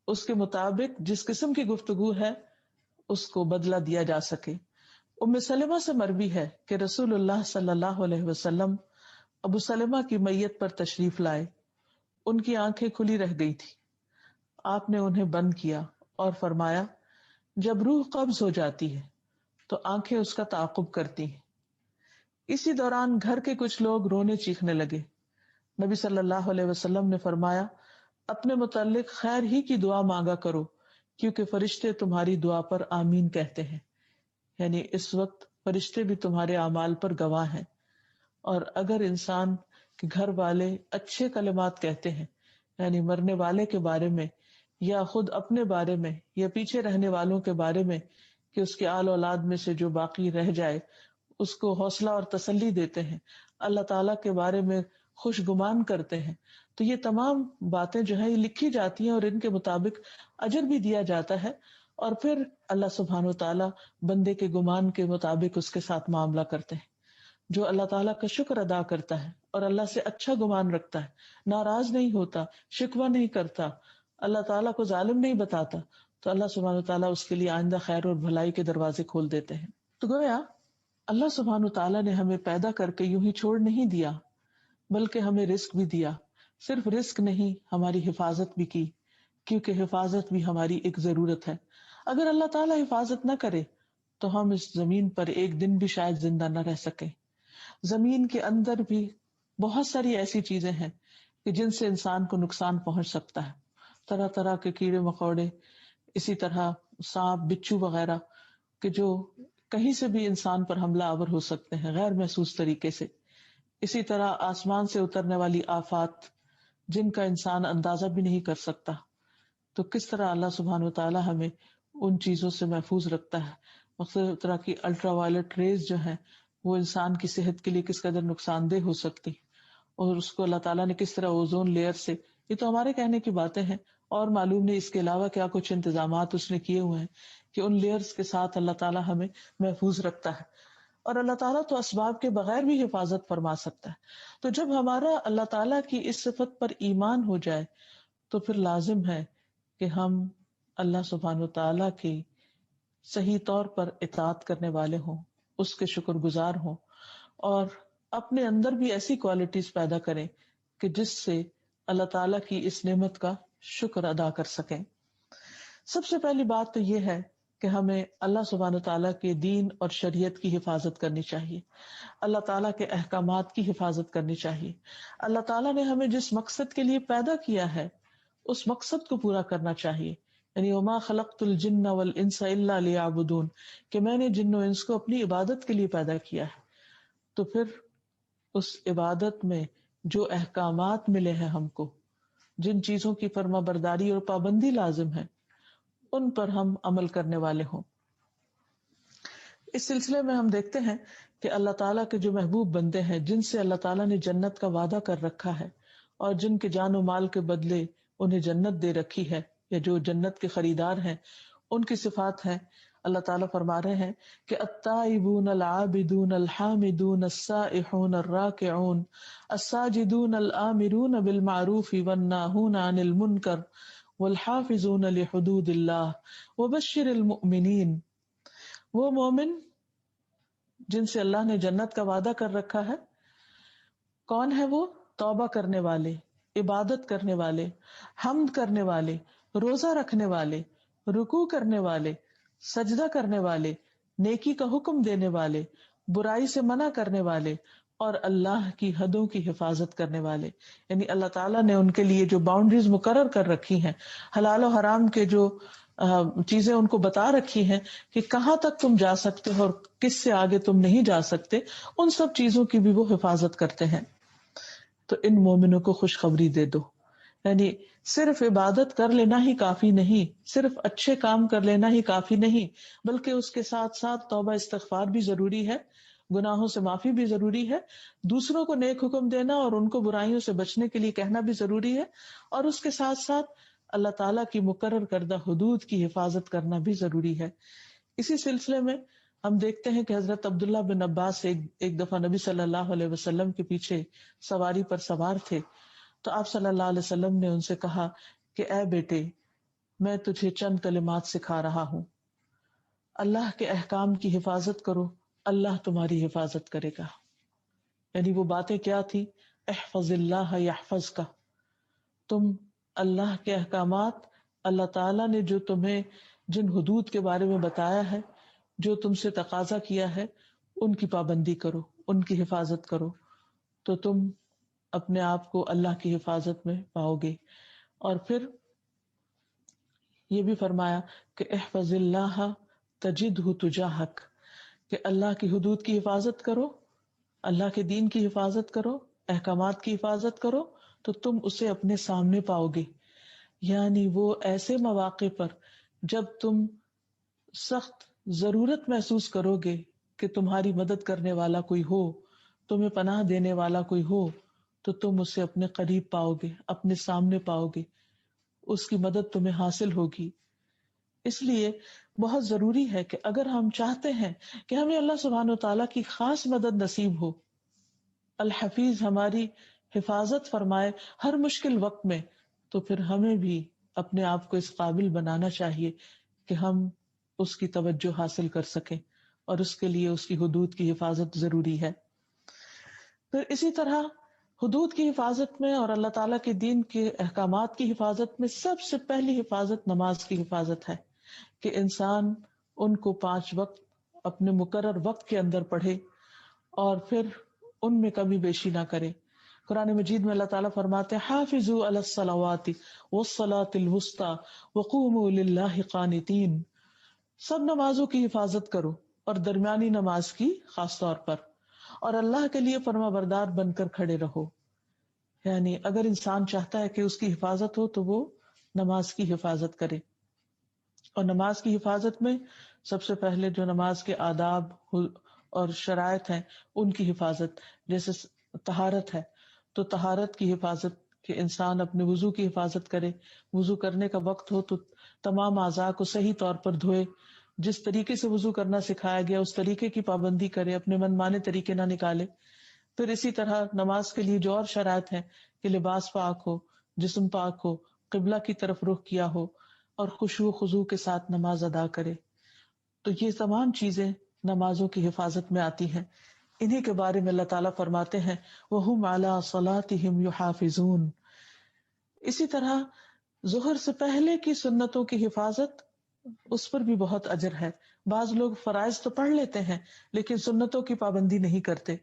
اس کے مطابق جس قسم کی گفتگو ہے اس کو بدلہ دیا جا سکے. ام سلمہ سے مروی ہے کہ رسول اللہ صلی اللہ علیہ وسلم ابو سلمہ کی میت پر تشریف لائے. ان کی آنکھیں کھلی رہ گئی تھی. آپ نے انہیں بند کیا اور فرمایا جب روح قبض ہو جاتی ہے تو آنکھیں اس کا تعاقب کرتی ہیں. اسی دوران گھر کے کچھ لوگ رونے چیخنے لگے. نبی صلی اللہ علیہ وسلم نے فرمایا اپنے متعلق خیر ہی کی دعا مانگا کرو کیونکہ فرشتے تمہاری دعا پر آمین کہتے ہیں. یعنی اس وقت فرشتے بھی تمہارے اعمال پر گواہ ہیں، اور اگر انسان کے گھر والے اچھے کلمات کہتے ہیں، یعنی مرنے والے کے بارے میں یا خود اپنے بارے میں یا پیچھے رہنے والوں کے بارے میں کہ اس کے آل اولاد میں سے جو باقی رہ جائے اس کو حوصلہ اور تسلی دیتے ہیں، اللہ تعالیٰ کے بارے میں خوش گمان کرتے ہیں، تو یہ تمام باتیں جو ہیں یہ لکھی جاتی ہیں اور ان کے مطابق اجر بھی دیا جاتا ہے. اور پھر اللہ سبحانہ وتعالیٰ بندے کے گمان کے مطابق اس کے ساتھ معاملہ کرتے ہیں. جو اللہ تعالیٰ کا شکر ادا کرتا ہے اور اللہ سے اچھا گمان رکھتا ہے، ناراض نہیں ہوتا، شکوہ نہیں کرتا، اللہ تعالیٰ کو ظالم نہیں بتاتا، تو اللہ سبحانہ وتعالیٰ اس کے لیے آئندہ خیر اور بھلائی کے دروازے کھول دیتے ہیں. تو گویا اللہ سبحانہ تعالیٰ نے ہمیں پیدا کر کے یوں ہی چھوڑ نہیں دیا، بلکہ ہمیں رزق بھی دیا. صرف رزق نہیں، ہماری حفاظت بھی کی، کیونکہ حفاظت بھی ہماری ایک ضرورت ہے. اگر اللہ تعالیٰ حفاظت نہ کرے تو ہم اس زمین پر ایک دن بھی شاید زندہ نہ رہ سکیں. زمین کے اندر بھی بہت ساری ایسی چیزیں ہیں کہ جن سے انسان کو نقصان پہنچ سکتا ہے، طرح طرح کے کیڑے مکوڑے، اسی طرح سانپ بچھو وغیرہ کہ جو کہیں سے بھی انسان پر حملہ آور ہو سکتے ہیں غیر محسوس طریقے سے. اسی طرح آسمان سے اترنے والی آفات جن کا انسان اندازہ بھی نہیں کر سکتا. تو کس طرح اللہ سبحانہ وتعالی ہمیں ان چیزوں سے محفوظ رکھتا ہے. مختلف طرح کی الٹرا وائلٹ ریز جو ہیں وہ انسان کی صحت کے لیے کس قدر نقصان دہ ہو سکتی، اور اس کو اللہ تعالیٰ نے کس طرح اوزون لیئر سے، یہ تو ہمارے کہنے کی باتیں ہیں اور معلوم نہیں اس کے علاوہ کیا کچھ انتظامات اس نے کیے ہوئے ہیں کہ ان لیئرز کے ساتھ اللہ تعالیٰ ہمیں محفوظ رکھتا ہے. اور اللہ تعالیٰ تو اسباب کے بغیر بھی حفاظت فرما سکتا ہے. تو جب ہمارا اللہ تعالیٰ کی اس صفت پر ایمان ہو جائے تو پھر لازم ہے کہ ہم اللہ سبحانہ وتعالیٰ کی صحیح طور پر اطاعت کرنے والے ہوں، اس کے شکر گزار ہوں، اور اپنے اندر بھی ایسی کوالٹیز پیدا کریں کہ جس سے اللہ تعالیٰ کی اس نعمت کا شکر ادا کر سکیں. سب سے پہلی بات تو یہ ہے کہ ہمیں اللہ سبحانہ تعالیٰ کے دین اور شریعت کی حفاظت کرنی چاہیے، اللہ تعالیٰ کے احکامات کی حفاظت کرنی چاہیے. اللہ تعالیٰ نے ہمیں جس مقصد کے لیے پیدا کیا ہے اس مقصد کو پورا کرنا چاہیے. یعنی وما خلقت الجن والانس الا لیعبدون، کہ میں نے جن و انس کو اپنی عبادت کے لیے پیدا کیا ہے. تو پھر اس عبادت میں جو احکامات ملے ہیں ہم کو، جن چیزوں کی فرما برداری اور پابندی لازم ہے، ان پر ہم عمل کرنے والے ہوں. اس سلسلے میں ہم دیکھتے ہیں کہ اللہ تعالیٰ کے جو محبوب بندے ہیں جن سے اللہ تعالیٰ نے جنت کا وعدہ کر رکھا ہے اور جن کے جان و مال کے بدلے انہیں جنت دے رکھی ہے، یا جو جنت کے خریدار ہیں، ان کی صفات ہیں. اللہ تعالیٰ فرما رہے ہیں کہ التائبون العابدون الحامدون السائحون الراکعون الساجدون الآمرون بالمعروف والناہون عن المنکر والحافظون لحدود اللہ وبشر المؤمنین. وہ مومن جن سے اللہ نے جنت کا وعدہ کر رکھا ہے، کون ہے وہ؟ توبہ کرنے والے، عبادت کرنے والے، حمد کرنے والے، روزہ رکھنے والے، رکوع کرنے والے، سجدہ کرنے والے، نیکی کا حکم دینے والے، برائی سے منع کرنے والے، اور اللہ کی حدوں کی حفاظت کرنے والے، یعنی اللہ تعالیٰ نے ان کے لیے جو باؤنڈریز مقرر کر رکھی ہیں، حلال و حرام کے جو چیزیں ان کو بتا رکھی ہیں کہ کہاں تک تم جا سکتے ہو اور کس سے آگے تم نہیں جا سکتے، ان سب چیزوں کی بھی وہ حفاظت کرتے ہیں۔ تو ان مومنوں کو خوشخبری دے دو، یعنی صرف عبادت کر لینا ہی کافی نہیں، صرف اچھے کام کر لینا ہی کافی نہیں، بلکہ اس کے ساتھ ساتھ توبہ استغفار بھی ضروری ہے، گناہوں سے معافی بھی ضروری ہے، دوسروں کو نیک حکم دینا اور ان کو برائیوں سے بچنے کے لیے کہنا بھی ضروری ہے، اور اس کے ساتھ ساتھ اللہ تعالیٰ کی مقرر کردہ حدود کی حفاظت کرنا بھی ضروری ہے۔ اسی سلسلے میں ہم دیکھتے ہیں کہ حضرت عبداللہ بن عباس ایک دفعہ نبی صلی اللہ علیہ وسلم کے پیچھے سواری پر سوار تھے، تو آپ صلی اللہ علیہ وسلم نے ان سے کہا کہ اے بیٹے، میں تجھے چند کلمات سکھا رہا ہوں، اللہ کے احکام کی حفاظت کرو، اللہ تمہاری حفاظت کرے گا۔ یعنی وہ باتیں کیا تھی؟ احفظ اللہ یحفظ کا، تم اللہ کے احکامات، اللہ تعالیٰ نے جو تمہیں جن حدود کے بارے میں بتایا ہے، جو تم سے تقاضا کیا ہے، ان کی پابندی کرو، ان کی حفاظت کرو، تو تم اپنے آپ کو اللہ کی حفاظت میں پاؤ گے۔ اور پھر یہ بھی فرمایا کہ احفظ اللہ تجدہ تجاہک، کہ اللہ کی حدود کی حفاظت کرو، اللہ کے دین کی حفاظت کرو، احکامات کی حفاظت کرو، تو تم اسے اپنے سامنے پاؤ گے۔ یعنی وہ ایسے مواقع پر جب تم سخت ضرورت محسوس کرو گے کہ تمہاری مدد کرنے والا کوئی ہو، تمہیں پناہ دینے والا کوئی ہو، تو تم اسے اپنے قریب پاؤ گے، اپنے سامنے پاؤ گے، اس کی مدد تمہیں حاصل ہوگی۔ اس لیے بہت ضروری ہے کہ اگر ہم چاہتے ہیں کہ ہمیں اللہ سبحانہ وتعالیٰ کی خاص مدد نصیب ہو، الحفیظ ہماری حفاظت فرمائے ہر مشکل وقت میں، تو پھر ہمیں بھی اپنے آپ کو اس قابل بنانا چاہیے کہ ہم اس کی توجہ حاصل کر سکیں، اور اس کے لیے اس کی حدود کی حفاظت ضروری ہے۔ پھر اسی طرح حدود کی حفاظت میں اور اللہ تعالیٰ کے دین کے احکامات کی حفاظت میں سب سے پہلی حفاظت نماز کی حفاظت ہے، کہ انسان ان کو 5 وقت اپنے مقرر وقت کے اندر پڑھے اور پھر ان میں کمی بیشی نہ کرے۔ قرآن مجید میں اللہ تعالیٰ فرماتے ہیں حافظوا علی الصلوات والصلاۃ الوسطی وقوموا للہ قانتین، سب نمازوں کی حفاظت کرو اور درمیانی نماز کی خاص طور پر، اور اللہ کے لیے فرما بردار بن کر کھڑے رہو۔ یعنی اگر انسان چاہتا ہے کہ اس کی حفاظت ہو تو وہ نماز کی حفاظت کرے، اور نماز کی حفاظت میں سب سے پہلے جو نماز کے آداب اور شرائط ہیں ان کی حفاظت، جیسے طہارت ہے تو طہارت کی حفاظت، کہ انسان اپنے وضو کی حفاظت کرے، وضو کرنے کا وقت ہو تو تمام اعضاء کو صحیح طور پر دھوئے، جس طریقے سے وضو کرنا سکھایا گیا اس طریقے کی پابندی کرے، اپنے من مانے طریقے نہ نکالے۔ پھر اسی طرح نماز کے لیے جو اور شرائط ہیں کہ لباس پاک ہو، جسم پاک ہو، قبلہ کی طرف رخ کیا ہو، اور خشوع و خضوع کے ساتھ نماز ادا کرے، تو یہ تمام چیزیں نمازوں کی حفاظت میں آتی ہیں۔ انہی کے بارے میں اللہ تعالیٰ فرماتے ہیں وَهُمْ عَلَىٰ صَلَاتِهِمْ يُحَافِظُونَ۔ اسی طرح ظہر سے پہلے کی سنتوں کی حفاظت، اس پر بھی بہت اجر ہے۔ بعض لوگ فرائض تو پڑھ لیتے ہیں لیکن سنتوں کی پابندی نہیں کرتے۔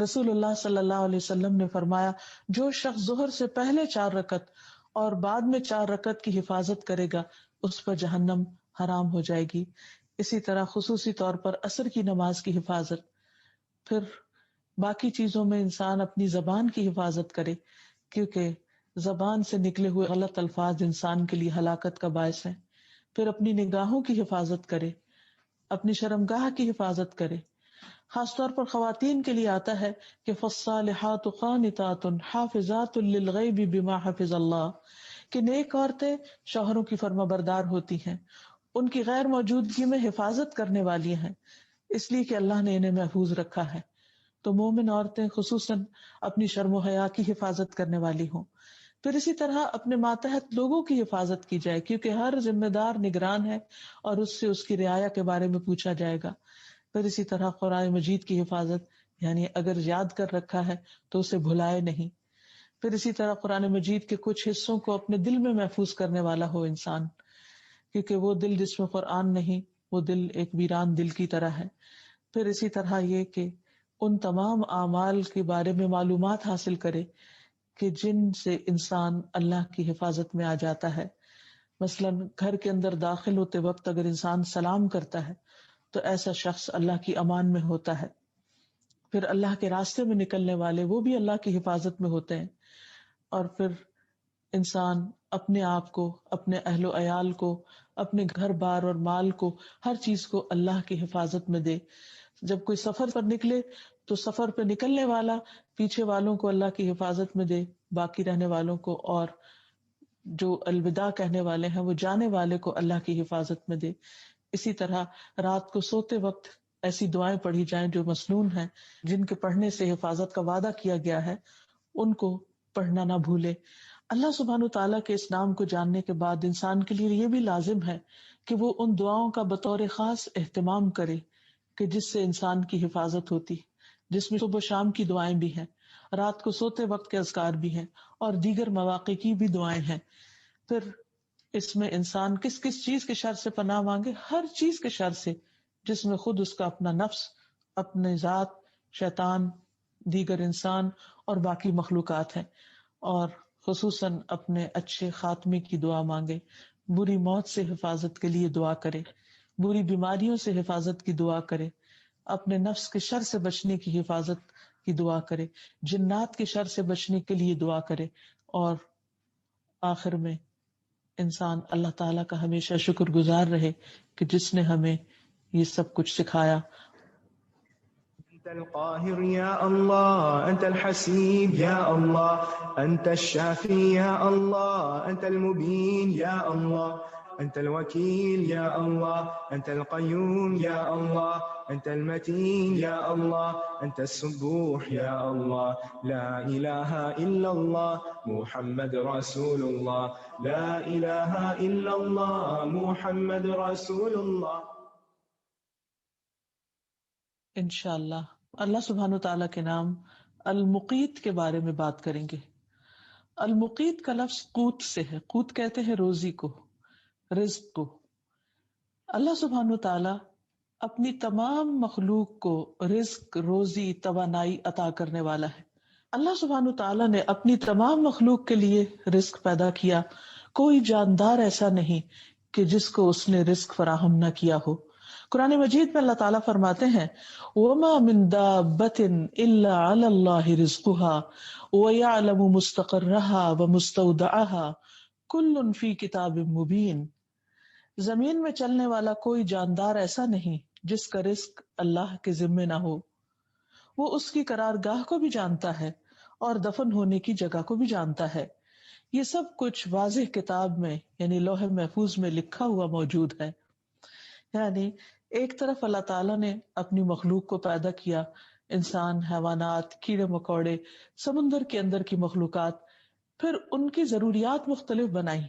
رسول اللہ صلی اللہ علیہ وسلم نے فرمایا جو شخص ظہر سے پہلے 4 رکعت اور بعد میں 4 رکعت کی حفاظت کرے گا اس پر جہنم حرام ہو جائے گی۔ اسی طرح خصوصی طور پر عصر کی نماز کی حفاظت۔ پھر باقی چیزوں میں انسان اپنی زبان کی حفاظت کرے، کیونکہ زبان سے نکلے ہوئے غلط الفاظ انسان کے لیے ہلاکت کا باعث ہیں۔ پھر اپنی نگاہوں کی حفاظت کرے، اپنی شرمگاہ کی حفاظت کرے۔ خاص طور پر خواتین کے لیے آتا ہے کہ فالصالحات قانتات حافظات للغیب بما حفظ اللہ، کہ نیک عورتیں شوہروں کی فرما بردار ہوتی ہیں، ان کی غیر موجودگی میں حفاظت کرنے والی ہیں، اس لیے کہ اللہ نے انہیں محفوظ رکھا ہے۔ تو مومن عورتیں خصوصاً اپنی شرم و حیا کی حفاظت کرنے والی ہوں۔ پھر اسی طرح اپنے ماتحت لوگوں کی حفاظت کی جائے، کیونکہ ہر ذمہ دار نگران ہے اور اس سے اس کی رعایا کے بارے میں پوچھا جائے گا۔ پھر اسی طرح قرآن مجید کی حفاظت، یعنی اگر یاد کر رکھا ہے تو اسے بھلائے نہیں۔ پھر اسی طرح قرآن مجید کے کچھ حصوں کو اپنے دل میں محفوظ کرنے والا ہو انسان، کیونکہ وہ دل جس میں قرآن نہیں، وہ دل ایک ویران دل کی طرح ہے۔ پھر اسی طرح یہ کہ ان تمام اعمال کے بارے میں معلومات حاصل کرے کہ جن سے انسان اللہ کی حفاظت میں آ جاتا ہے. مثلاً گھر کے اندر داخل ہوتے وقت اگر انسان سلام کرتا ہے تو ایسا شخص اللہ کی امان میں ہوتا ہے. پھر اللہ کے راستے میں نکلنے والے وہ بھی اللہ کی حفاظت میں ہوتے ہیں. اور پھر انسان اپنے آپ کو، اپنے اہل و عیال کو، اپنے گھر بار اور مال کو، ہر چیز کو اللہ کی حفاظت میں دے. جب کوئی سفر پر نکلے تو سفر پہ نکلنے والا پیچھے والوں کو اللہ کی حفاظت میں دے، باقی رہنے والوں کو، اور جو الوداع کہنے والے ہیں وہ جانے والے کو اللہ کی حفاظت میں دے. اسی طرح رات کو سوتے وقت ایسی دعائیں پڑھی جائیں جو مسنون ہیں، جن کے پڑھنے سے حفاظت کا وعدہ کیا گیا ہے، ان کو پڑھنا نہ بھولے. اللہ سبحانہ تعالیٰ کے اس نام کو جاننے کے بعد انسان کے لیے یہ بھی لازم ہے کہ وہ ان دعاؤں کا بطور خاص اہتمام کرے کہ جس سے انسان کی حفاظت ہوتی، جس میں صبح و شام کی دعائیں بھی ہیں، رات کو سوتے وقت کے اذکار بھی ہیں، اور دیگر مواقع کی بھی دعائیں ہیں. پھر اس میں انسان کس کس چیز کے شر سے پناہ مانگے؟ ہر چیز کے شر سے، جس میں خود اس کا اپنا نفس، اپنے ذات، شیطان، دیگر انسان اور باقی مخلوقات ہیں. اور خصوصاً اپنے اچھے خاتمے کی دعا مانگے، بری موت سے حفاظت کے لیے دعا کرے، بری بیماریوں سے حفاظت کی دعا کرے، اپنے نفس کے شر سے بچنے کی حفاظت کی دعا کرے، جنات کے شر سے بچنے کے لیے دعا کرے. اور آخر میں انسان اللہ تعالیٰ کا ہمیشہ شکر گزار رہے کہ جس نے ہمیں یہ سب کچھ سکھایا. أنت القاهر يا الله، أنت الحسيب يا الله، أنت الشافي يا الله، أنت المبين يا الله، أنت الوكيل يا الله، أنت القيوم يا الله، أنت المتين يا الله، أنت السبوح يا الله. لا إله إلا الله محمد رسول الله، لا إله إلا الله محمد رسول الله. انشاءاللہ اللہ سبحانہ تعالیٰ کے نام المقیت کے بارے میں بات کریں گے. المقیت کا لفظ قوت سے ہے. قوت کہتے ہیں روزی کو، رزق کو. اللہ سبحانہ تعالیٰ اپنی تمام مخلوق کو رزق، روزی، توانائی عطا کرنے والا ہے. اللہ سبحانہ تعالیٰ نے اپنی تمام مخلوق کے لیے رزق پیدا کیا. کوئی جاندار ایسا نہیں کہ جس کو اس نے رزق فراہم نہ کیا ہو. قرآن مجید میں اللہ تعالیٰ فرماتے ہیں وَمَا مِن دَابَّةٍ إِلَّا عَلَى اللَّهِ رِزْقُهَا وَيَعْلَمُ مُسْتَقَرَّهَا وَمُسْتَوْدَعَهَا كُلٌّ فِي كِتَابٍ مُبِينٍ. زمین میں چلنے والا کوئی جاندار ایسا نہیں جس کا رزق اللہ کے ذمے نہ ہو. وہ اس کی قرارگاہ کو بھی جانتا ہے اور دفن ہونے کی جگہ کو بھی جانتا ہے. یہ سب کچھ واضح کتاب میں یعنی لوح محفوظ میں لکھا ہوا موجود ہے. یعنی ایک طرف اللہ تعالیٰ نے اپنی مخلوق کو پیدا کیا، انسان، حیوانات، کیڑے مکوڑے، سمندر کے اندر کی مخلوقات، پھر ان کی ضروریات مختلف بنائی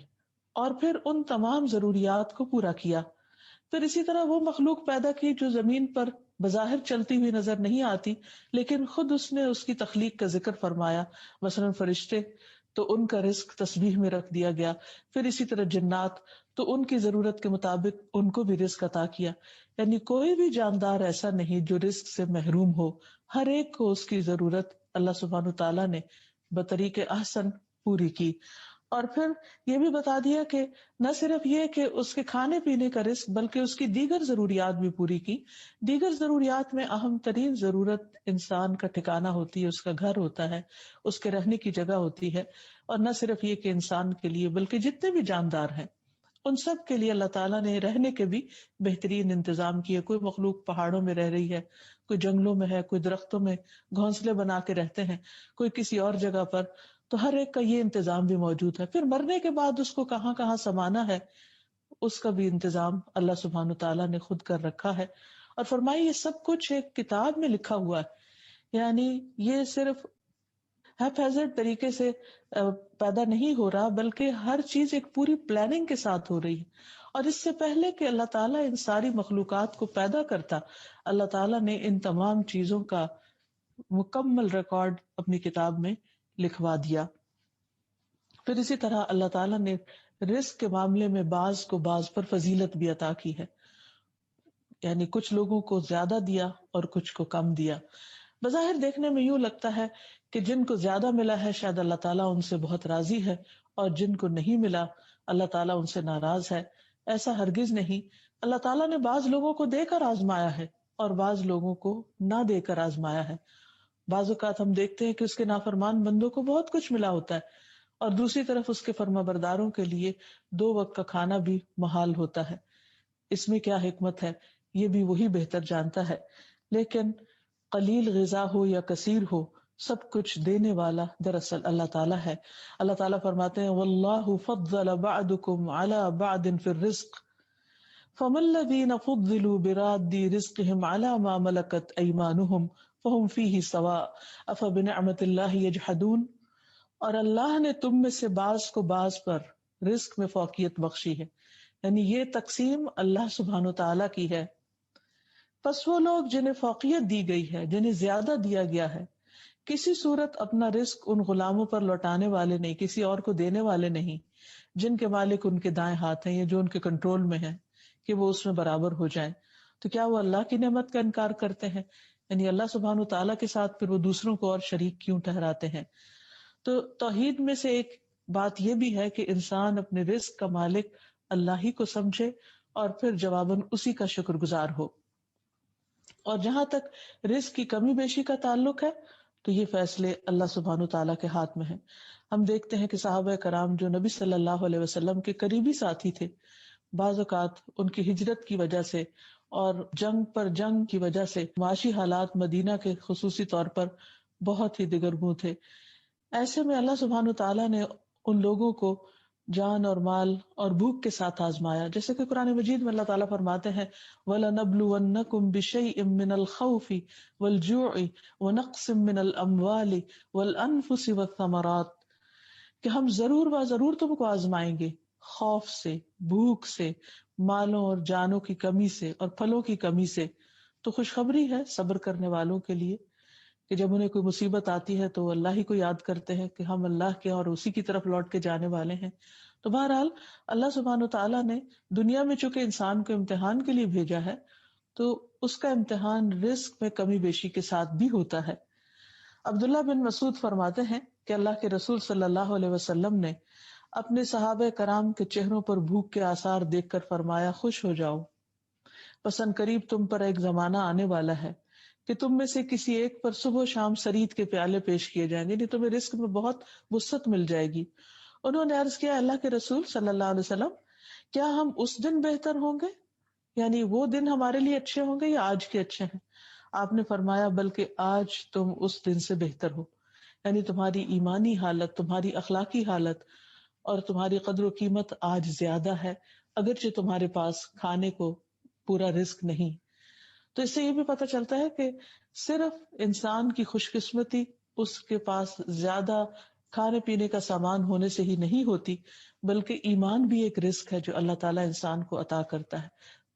اور پھر ان تمام ضروریات کو پورا کیا. پھر اسی طرح وہ مخلوق پیدا کی جو زمین پر بظاہر چلتی ہوئی نظر نہیں آتی، لیکن خود اس نے اس کی تخلیق کا ذکر فرمایا. مثلا فرشتے تو ان کا رزق تسبیح میں رکھ دیا گیا. پھر اسی طرح جنات تو ان کی ضرورت کے مطابق ان کو بھی رزق عطا کیا. یعنی کوئی بھی جاندار ایسا نہیں جو رزق سے محروم ہو. ہر ایک کو اس کی ضرورت اللہ سبحانہ تعالیٰ نے بطریق احسن پوری کی. اور پھر یہ بھی بتا دیا کہ نہ صرف یہ کہ اس کے کھانے پینے کا رزق بلکہ اس کی دیگر ضروریات بھی پوری کی. دیگر ضروریات میں اہم ترین ضرورت انسان کا ٹھکانہ ہوتی ہے، اس کا گھر ہوتا ہے، اس کے رہنے کی جگہ ہوتی ہے. اور نہ صرف یہ کہ انسان کے لیے بلکہ جتنے بھی جاندار ہیں ان سب کے لیے اللہ تعالیٰ نے رہنے کے بھی بہترین انتظام کیے. کوئی مخلوق پہاڑوں میں رہ رہی ہے، کوئی جنگلوں میں ہے، کوئی درختوں میں گھونسلے بنا کے رہتے ہیں، کوئی کسی اور جگہ پر. تو ہر ایک کا یہ انتظام بھی موجود ہے. پھر مرنے کے بعد اس کو کہاں کہاں سمانا ہے اس کا بھی انتظام اللہ سبحانہ تعالیٰ نے خود کر رکھا ہے. اور فرمائی یہ سب کچھ ایک کتاب میں لکھا ہوا ہے. یعنی یہ صرف ہیپیزرڈ طریقے سے پیدا نہیں ہو رہا بلکہ ہر چیز ایک پوری پلاننگ کے ساتھ ہو رہی ہے. اور اس سے پہلے کہ اللہ تعالیٰ ان ساری مخلوقات کو پیدا کرتا، اللہ تعالیٰ نے ان تمام چیزوں کا مکمل ریکارڈ اپنی کتاب میں لکھوا دیا. پھر اسی طرح اللہ تعالیٰ نے رزق کے معاملے میں بعض کو بعض پر فضیلت بھی عطا کی ہے. یعنی کچھ لوگوں کو زیادہ دیا اور کچھ کو کم دیا. بظاہر دیکھنے میں یوں لگتا ہے کہ جن کو زیادہ ملا ہے شاید اللہ تعالیٰ ان سے بہت راضی ہے، اور جن کو نہیں ملا اللہ تعالیٰ ان سے ناراض ہے۔ ایسا ہرگز نہیں، اللہ تعالیٰ نے بعض لوگوں کو دے کر آزمایا ہے اور بعض لوگوں کو نہ دے کر آزمایا ہے۔ بعض اوقات ہم دیکھتے ہیں کہ اس کے نافرمان بندوں کو بہت کچھ ملا ہوتا ہے، اور دوسری طرف اس کے فرما برداروں کے لیے 2 وقت کا کھانا بھی محال ہوتا ہے۔ اس میں کیا حکمت ہے یہ بھی وہی بہتر جانتا ہے، لیکن قلیل غذا ہو یا کثیر ہو، سب کچھ دینے والا دراصل اللہ تعالیٰ ہے۔ اللہ تعالیٰ فرماتے ہیں واللہ فضل بعضکم علی بعض فی الرزق فما الذین فضلوا براد رزقهم علی ما ملکت ایمانهم فهم فیہ سواء افبنعمت اللہ یجحدون۔ اور اللہ نے تم میں سے بعض کو بعض پر رزق میں فوقیت بخشی ہے، یعنی یہ تقسیم اللہ سبحانہ وتعالیٰ کی ہے۔ پس وہ لوگ جنہیں فوقیت دی گئی ہے، جنہیں زیادہ دیا گیا ہے، کسی صورت اپنا رزق ان غلاموں پر لوٹانے والے نہیں، کسی اور کو دینے والے نہیں جن کے مالک ان کے دائیں ہاتھ ہیں یا جو ان کے کنٹرول میں ہیں کہ وہ اس میں برابر ہو جائیں۔ تو کیا وہ اللہ کی نعمت کا انکار کرتے ہیں؟ یعنی اللہ سبحانہ وتعالیٰ کے ساتھ پھر وہ دوسروں کو اور شریک کیوں ٹھہراتے ہیں؟ تو توحید میں سے ایک بات یہ بھی ہے کہ انسان اپنے رزق کا مالک اللہ ہی کو سمجھے اور پھر جواباً اسی کا شکر گزار ہو۔ اور جہاں تک رزق کی کمی بیشی کا تعلق ہے تو یہ فیصلے اللہ سبحانہ وتعالیٰ کے ہاتھ میں ہیں۔ ہم دیکھتے ہیں کہ صحابہ کرام جو نبی صلی اللہ علیہ وسلم کے قریبی ساتھی تھے، بعض اوقات ان کی ہجرت کی وجہ سے اور جنگ پر جنگ کی وجہ سے معاشی حالات مدینہ کے خصوصی طور پر بہت ہی دگرگوں تھے۔ ایسے میں اللہ سبحانہ وتعالیٰ نے ان لوگوں کو جان اور مال اور بھوک کے ساتھ آزمایا، جیسے کہ قرآن مجید میں اللہ تعالیٰ فرماتے ہیں وَلَنَبْلُوَنَّكُمْ بِشَيْءٍ مِّنَ الْخَوْفِ وَالْجُوعِ وَنَقْصٍ مِّنَ الْأَمْوَالِ وَالْأَنفُسِ وَالثَّمَرَاتِ، کہ ہم ضرور تم کو آزمائیں گے، خوف سے، بھوک سے، مالوں اور جانوں کی کمی سے اور پھلوں کی کمی سے۔ تو خوشخبری ہے صبر کرنے والوں کے لیے کہ جب انہیں کوئی مصیبت آتی ہے تو اللہ ہی کو یاد کرتے ہیں کہ ہم اللہ کے اور اسی کی طرف لوٹ کے جانے والے ہیں۔ تو بہرحال اللہ سبحانہ وتعالیٰ نے دنیا میں چونکہ انسان کو امتحان کے لیے بھیجا ہے تو اس کا امتحان رزق میں کمی بیشی کے ساتھ بھی ہوتا ہے۔ عبداللہ بن مسعود فرماتے ہیں کہ اللہ کے رسول صلی اللہ علیہ وسلم نے اپنے صحابہ کرام کے چہروں پر بھوک کے آثار دیکھ کر فرمایا خوش ہو جاؤ، بس ان قریب تم پر ایک زمانہ آنے والا ہے کہ تم میں سے کسی ایک پر صبح و شام سرید کے پیالے پیش کیے جائیں گے، یعنی تمہیں رزق میں بہت وسعت مل جائے گی۔ انہوں نے عرض کیا اللہ کے رسول صلی اللہ علیہ وسلم، کیا ہم اس دن بہتر ہوں گے، یعنی وہ دن ہمارے لیے اچھے ہوں گے یا آج کے اچھے ہیں؟ آپ نے فرمایا بلکہ آج تم اس دن سے بہتر ہو، یعنی تمہاری ایمانی حالت، تمہاری اخلاقی حالت اور تمہاری قدر و قیمت آج زیادہ ہے، اگرچہ تمہارے پاس کھانے کو پورا رزق نہیں۔ تو اس سے یہ بھی پتہ چلتا ہے کہ صرف انسان کی خوش قسمتی اس کے پاس زیادہ کھانے پینے کا سامان ہونے سے ہی نہیں ہوتی، بلکہ ایمان بھی ایک رزق ہے جو اللہ تعالیٰ انسان کو عطا کرتا ہے۔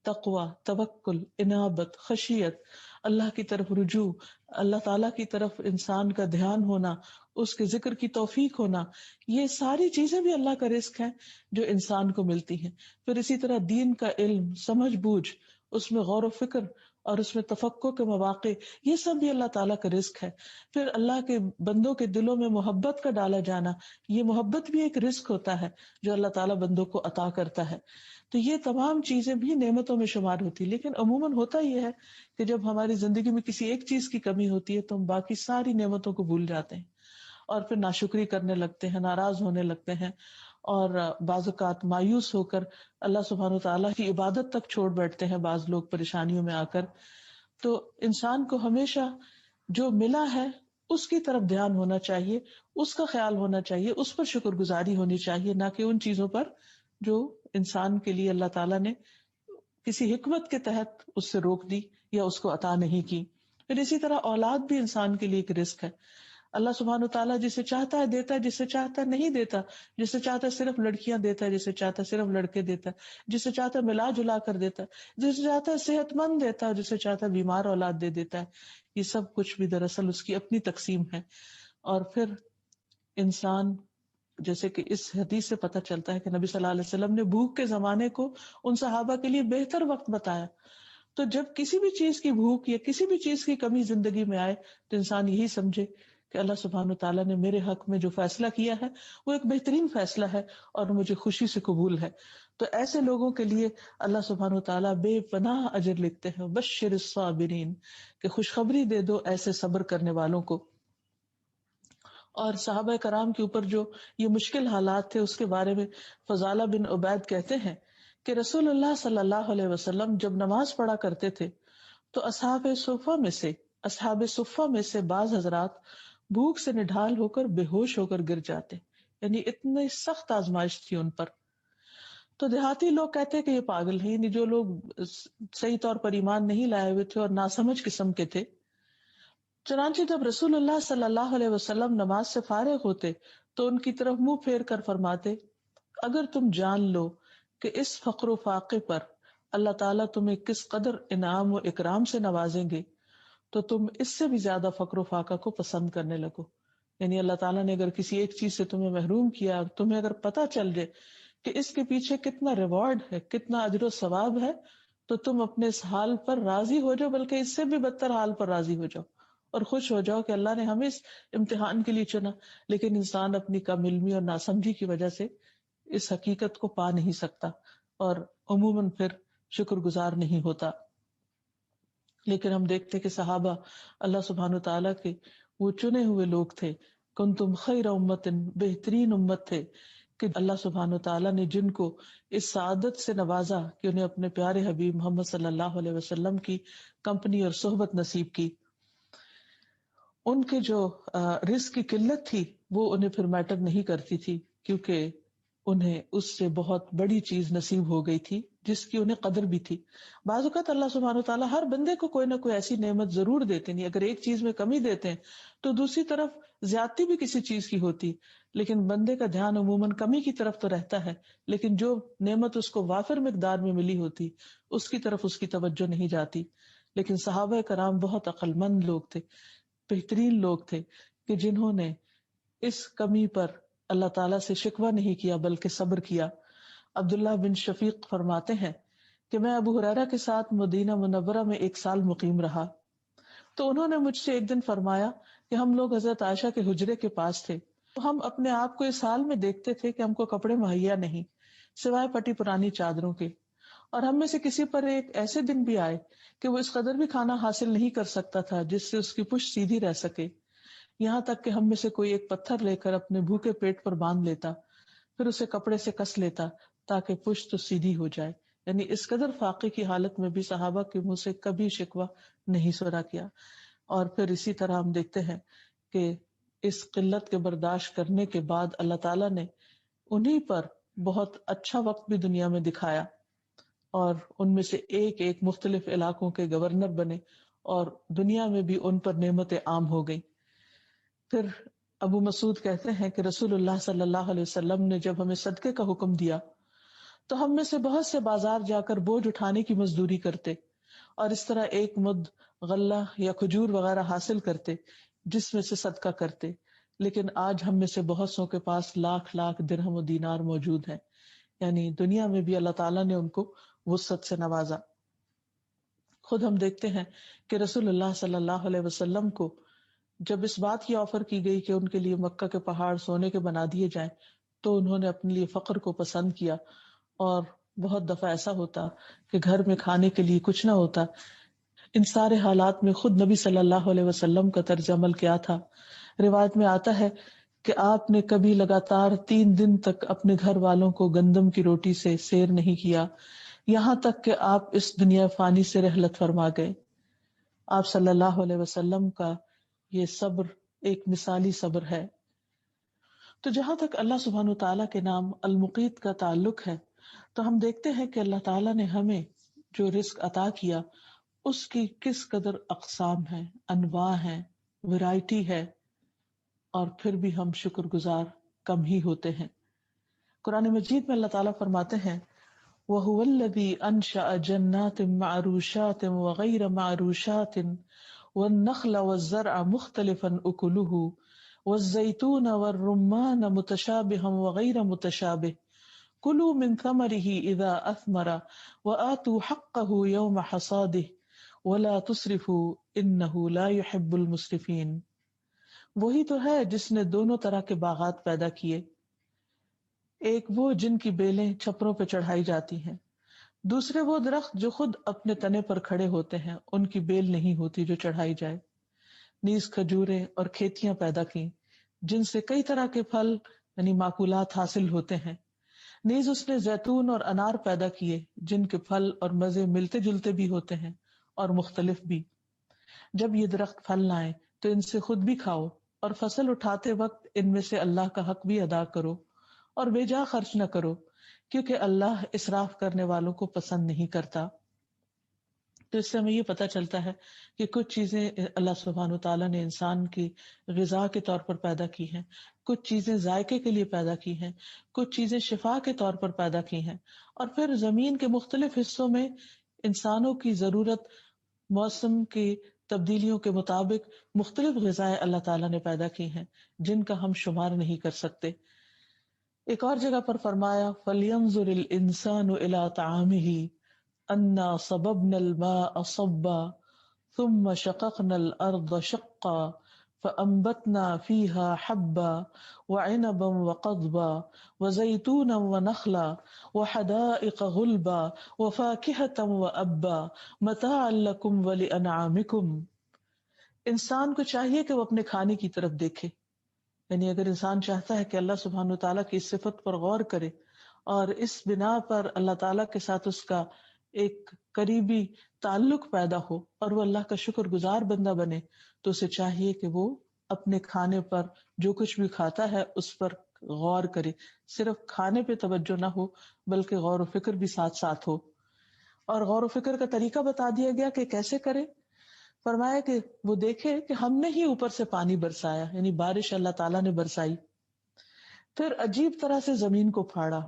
تقوی، توکل، انابت، خشیت، اللہ کی طرف رجوع، اللہ تعالیٰ کی طرف انسان کا دھیان ہونا، اس کے ذکر کی توفیق ہونا، یہ ساری چیزیں بھی اللہ کا رزق ہیں جو انسان کو ملتی ہیں۔ پھر اسی طرح دین کا علم، سمجھ بوجھ، اس میں غور و فکر اور اس میں تفقہ کے مواقع، یہ سب بھی اللہ تعالیٰ کا رزق ہے۔ پھر اللہ کے بندوں کے دلوں میں محبت کا ڈالا جانا، یہ محبت بھی ایک رزق ہوتا ہے جو اللہ تعالیٰ بندوں کو عطا کرتا ہے۔ تو یہ تمام چیزیں بھی نعمتوں میں شمار ہوتی، لیکن عموماً ہوتا یہ ہے کہ جب ہماری زندگی میں کسی ایک چیز کی کمی ہوتی ہے تو ہم باقی ساری نعمتوں کو بھول جاتے ہیں اور پھر ناشکری کرنے لگتے ہیں، ناراض ہونے لگتے ہیں، اور بعض اوقات مایوس ہو کر اللہ سبحانہ وتعالیٰ کی عبادت تک چھوڑ بیٹھتے ہیں بعض لوگ پریشانیوں میں آ کر۔ تو انسان کو ہمیشہ جو ملا ہے اس کی طرف دھیان ہونا چاہیے، اس کا خیال ہونا چاہیے، اس پر شکر گزاری ہونی چاہیے، نہ کہ ان چیزوں پر جو انسان کے لیے اللہ تعالیٰ نے کسی حکمت کے تحت اس سے روک دی یا اس کو عطا نہیں کی۔ پھر اسی طرح اولاد بھی انسان کے لیے ایک رزق ہے۔ اللہ سبحانہ وتعالیٰ جسے چاہتا ہے دیتا ہے، جسے چاہتا ہے نہیں دیتا، جسے چاہتا ہے صرف لڑکیاں دیتا ہے، جسے چاہتا ہے صرف لڑکے دیتا ہے، جسے چاہتا ہے ملا جلا کر دیتا ہے، جسے چاہتا ہے صحت مند دیتا ہے، جسے چاہتا ہے بیمار اولاد دے دیتا ہے۔ یہ سب کچھ بھی دراصل اس کی اپنی تقسیم ہے۔ اور پھر انسان، جیسے کہ اس حدیث سے پتہ چلتا ہے کہ نبی صلی اللہ علیہ وسلم نے بھوک کے زمانے کو ان صحابہ کے لیے بہتر وقت بتایا، تو جب کسی بھی چیز کی بھوک یا کسی بھی چیز کی کمی زندگی میں آئے تو انسان یہی سمجھے کہ اللہ سبحانہ تعالیٰ نے میرے حق میں جو فیصلہ کیا ہے وہ ایک بہترین فیصلہ ہے اور مجھے خوشی سے قبول ہے. تو ایسے لوگوں کے لیے اللہ سبحانہ تعالیٰ بے پناہ اجر لکھتے ہیں. بشر الصابرین، کہ خوشخبری دے دو ایسے صبر کرنے والوں کو. اور صحابہ کرام کے اوپر جو یہ مشکل حالات تھے اس کے بارے میں فضالہ بن عبید کہتے ہیں کہ رسول اللہ صلی اللہ علیہ وسلم جب نماز پڑھا کرتے تھے تو اصحاب صفہ میں سے بعض حضرات بھوک سے نڈھال ہو کر بے ہوش ہو کر گر جاتے، یعنی اتنی سخت آزمائش تھی ان پر. تو دیہاتی لوگ کہتے کہ یہ پاگل ہیں، یعنی جو لوگ صحیح طور پر ایمان نہیں لائے ہوئے تھے اور ناسمجھ قسم کے تھے. چنانچہ جب رسول اللہ صلی اللہ علیہ وسلم نماز سے فارغ ہوتے تو ان کی طرف منہ پھیر کر فرماتے، اگر تم جان لو کہ اس فقر و فاقے پر اللہ تعالیٰ تمہیں کس قدر انعام و اکرام سے نوازیں گے تو تم اس سے بھی زیادہ فقر و فاقہ کو پسند کرنے لگو. یعنی اللہ تعالیٰ نے اگر کسی ایک چیز سے تمہیں محروم کیا، تمہیں اگر پتہ چل جائے کہ اس کے پیچھے کتنا ریوارڈ ہے، کتنا اجر و ثواب ہے، تو تم اپنے اس حال پر راضی ہو جاؤ، بلکہ اس سے بھی بدتر حال پر راضی ہو جاؤ اور خوش ہو جاؤ کہ اللہ نے ہمیں اس امتحان کے لیے چنا. لیکن انسان اپنی کم علمی اور ناسمجھی کی وجہ سے اس حقیقت کو پا نہیں سکتا اور عموماً پھر شکر گزار نہیں ہوتا. لیکن ہم دیکھتے کہ صحابہ اللہ سبحانہ تعالیٰ کے وہ چنے ہوئے لوگ تھے. کنتم خیر امت، بہترین امت تھے کہ اللہ سبحانہ تعالیٰ نے جن کو اس سعادت سے نوازا کہ انہیں اپنے پیارے حبیب محمد صلی اللہ علیہ وسلم کی کمپنی اور صحبت نصیب کی. ان کے جو رزق کی قلت تھی وہ انہیں پھر میٹر نہیں کرتی تھی، کیونکہ انہیں اس سے بہت بڑی چیز نصیب ہو گئی تھی جس کی انہیں قدر بھی تھی. بعض اوقات اللہ سبحانہ وتعالیٰ ہر بندے کو کوئی نہ کوئی ایسی نعمت ضرور دیتے ہیں. اگر ایک چیز میں کمی دیتے ہیں تو دوسری طرف زیادتی بھی کسی چیز کی ہوتی، لیکن بندے کا دھیان عموماً کمی کی طرف تو رہتا ہے، لیکن جو نعمت اس کو وافر مقدار میں ملی ہوتی اس کی طرف اس کی توجہ نہیں جاتی. لیکن صحابہ کرام بہت عقل مند لوگ تھے، بہترین لوگ تھے کہ جنہوں نے اس کمی پر اللہ تعالیٰ سے شکوہ نہیں کیا بلکہ صبر کیا. عبداللہ بن شفیق فرماتے ہیں کہ میں ابو ہریرہ کے ساتھ مدینہ منورہ میں 1 سال مقیم رہا تو انہوں نے مجھ سے ایک دن فرمایا کہ ہم لوگ حضرت عائشہ کے حجرے کے پاس تھے تو ہم اپنے آپ کو اس حال میں دیکھتے تھے کہ ہم کو کپڑے مہیا نہیں سوائے پٹی پرانی چادروں کے، اور ہم میں سے کسی پر ایک ایسے دن بھی آئے کہ وہ اس قدر بھی کھانا حاصل نہیں کر سکتا تھا جس سے اس کی پشت سیدھی رہ سکے، یہاں تک کہ ہم میں سے کوئی ایک پتھر لے کر اپنے بھوکے پیٹ پر باندھ لیتا پھر اسے کپڑے سے کس لیتا تاکہ پشت تو سیدھی ہو جائے. یعنی اس قدر فاقے کی حالت میں بھی صحابہ کے منہ سے کبھی شکوہ نہیں سنا کیا. اور پھر اسی طرح ہم دیکھتے ہیں کہ اس قلت کے برداشت کرنے کے بعد اللہ تعالیٰ نے انہی پر بہت اچھا وقت بھی دنیا میں دکھایا اور ان میں سے ایک ایک مختلف علاقوں کے گورنر بنے اور دنیا میں بھی ان پر نعمتیں عام ہو گئی. پھر ابو مسعود کہتے ہیں کہ رسول اللہ صلی اللہ علیہ وسلم نے جب ہمیں صدقے کا حکم دیا تو ہم میں سے بہت سے بازار جا کر بوجھ اٹھانے کی مزدوری کرتے اور اس طرح ایک مد غلہ یا کھجور وغیرہ حاصل کرتے جس میں سے صدقہ کرتے. لیکن آج ہم میں سے بہت سو کے پاس لاکھ لاکھ درہم و دینار موجود ہیں. یعنی دنیا میں بھی اللہ تعالیٰ نے ان کو وسعت سے نوازا. خود ہم دیکھتے ہیں کہ رسول اللہ صلی اللہ علیہ وسلم کو جب اس بات کی آفر کی گئی کہ ان کے لیے مکہ کے پہاڑ سونے کے بنا دیے جائیں تو انہوں نے اپنے لیے فقر کو پسند کیا. اور بہت دفعہ ایسا ہوتا کہ گھر میں کھانے کے لیے کچھ نہ ہوتا. ان سارے حالات میں خود نبی صلی اللہ علیہ وسلم کا طرز عمل کیا تھا؟ روایت میں آتا ہے کہ آپ نے کبھی لگاتار 3 دن تک اپنے گھر والوں کو گندم کی روٹی سے سیر نہیں کیا، یہاں تک کہ آپ اس دنیا فانی سے رحلت فرما گئے. آپ صلی اللہ علیہ وسلم کا یہ صبر ایک مثالی صبر ہے. تو جہاں تک اللہ سبحانہ تعالیٰ کے نام المقیت کا تعلق ہے تو ہم دیکھتے ہیں کہ اللہ تعالیٰ نے ہمیں جو رزق عطا کیا اس کی کس قدر اقسام ہیں، انواع ہیں، ورائٹی ہے، اور پھر بھی ہم شکر گزار کم ہی ہوتے ہیں. قرآن مجید میں اللہ تعالیٰ فرماتے ہیں وَهُوَ الَّذِي أَنشَأَ جَنَّاتٍ مَّعْرُوشَاتٍ وَغَيْرَ مَّعْرُوشَاتٍ وَالنَّخْلَ وَالزَّرْعَ مُخْتَلِفًا أُكُلُهُ وَالزَّيْتُونَ وَالرُّمَّانَ مُتَشَابِهًا وَغَيْرَ مُتَشَابِهٍ کلوا من ثمره اذا اثمر وآتوا حقه يوم حصاده ولا تسرفوا انه لا يحب المسرفين. وہی تو ہے جس نے دونوں طرح کے باغات پیدا کیے، ایک وہ جن کی بیلیں چھپروں پہ چڑھائی جاتی ہیں، دوسرے وہ درخت جو خود اپنے تنے پر کھڑے ہوتے ہیں، ان کی بیل نہیں ہوتی جو چڑھائی جائے. نیز کھجوریں اور کھیتیاں پیدا کی جن سے کئی طرح کے پھل یعنی معقولات حاصل ہوتے ہیں. نیز اس نے زیتون اور انار پیدا کیے جن کے پھل اور مزے ملتے جلتے بھی ہوتے ہیں اور مختلف بھی. جب یہ درخت پھل لائیں تو ان سے خود بھی کھاؤ اور فصل اٹھاتے وقت ان میں سے اللہ کا حق بھی ادا کرو اور بے جا خرچ نہ کرو کیونکہ اللہ اسراف کرنے والوں کو پسند نہیں کرتا. تو اس سے ہمیں یہ پتہ چلتا ہے کہ کچھ چیزیں اللہ سبحانہ وتعالیٰ نے انسان کی غذا کے طور پر پیدا کی ہیں، کچھ چیزیں ذائقے کے لیے پیدا کی ہیں، کچھ چیزیں شفا کے طور پر پیدا کی ہیں، اور پھر زمین کے مختلف حصوں میں انسانوں کی ضرورت، موسم کی تبدیلیوں کے مطابق مختلف غذائیں اللہ تعالیٰ نے پیدا کی ہیں جن کا ہم شمار نہیں کر سکتے. ایک اور جگہ پر فرمایا فَلْيَنظُرِ الْإِنسَانُ إِلَىٰ طَعَامِهِ أَنَّا صَبَبْنَا الْمَاءَ صَبًّا ثُمَّ شَقَقْنَا الْأَرْضَ شَقًّا فَأَنبَتْنَا فِيهَا حَبًّا وَعِنَبًا وَقَضْبًا وَزَيْتُونًا وَنَخْلًا وَحَدَائِقَ غُلْبًا وَفَاكِهَةً وَأَبًّا مَتَاعًا لَكُمْ وَلِأَنْعَامِكُمْ. انسان کو چاہیے کہ وہ اپنے کھانے کی طرف دیکھے، یعنی اگر انسان چاہتا ہے کہ اللہ سبحانہ وتعالیٰ کی اس صفت پر غور کرے اور اس بنا پر اللہ تعالیٰ کے ساتھ اس کا ایک قریبی تعلق پیدا ہو اور وہ اللہ کا شکر گزار بندہ بنے، تو اسے چاہیے کہ وہ اپنے کھانے پر جو کچھ بھی کھاتا ہے اس پر غور کرے. صرف کھانے پہ توجہ نہ ہو بلکہ غور و فکر بھی ساتھ ساتھ ہو. اور غور و فکر کا طریقہ بتا دیا گیا کہ کیسے کرے. فرمایا کہ وہ دیکھے کہ ہم نے ہی اوپر سے پانی برسایا، یعنی بارش اللہ تعالیٰ نے برسائی، پھر عجیب طرح سے زمین کو پھاڑا،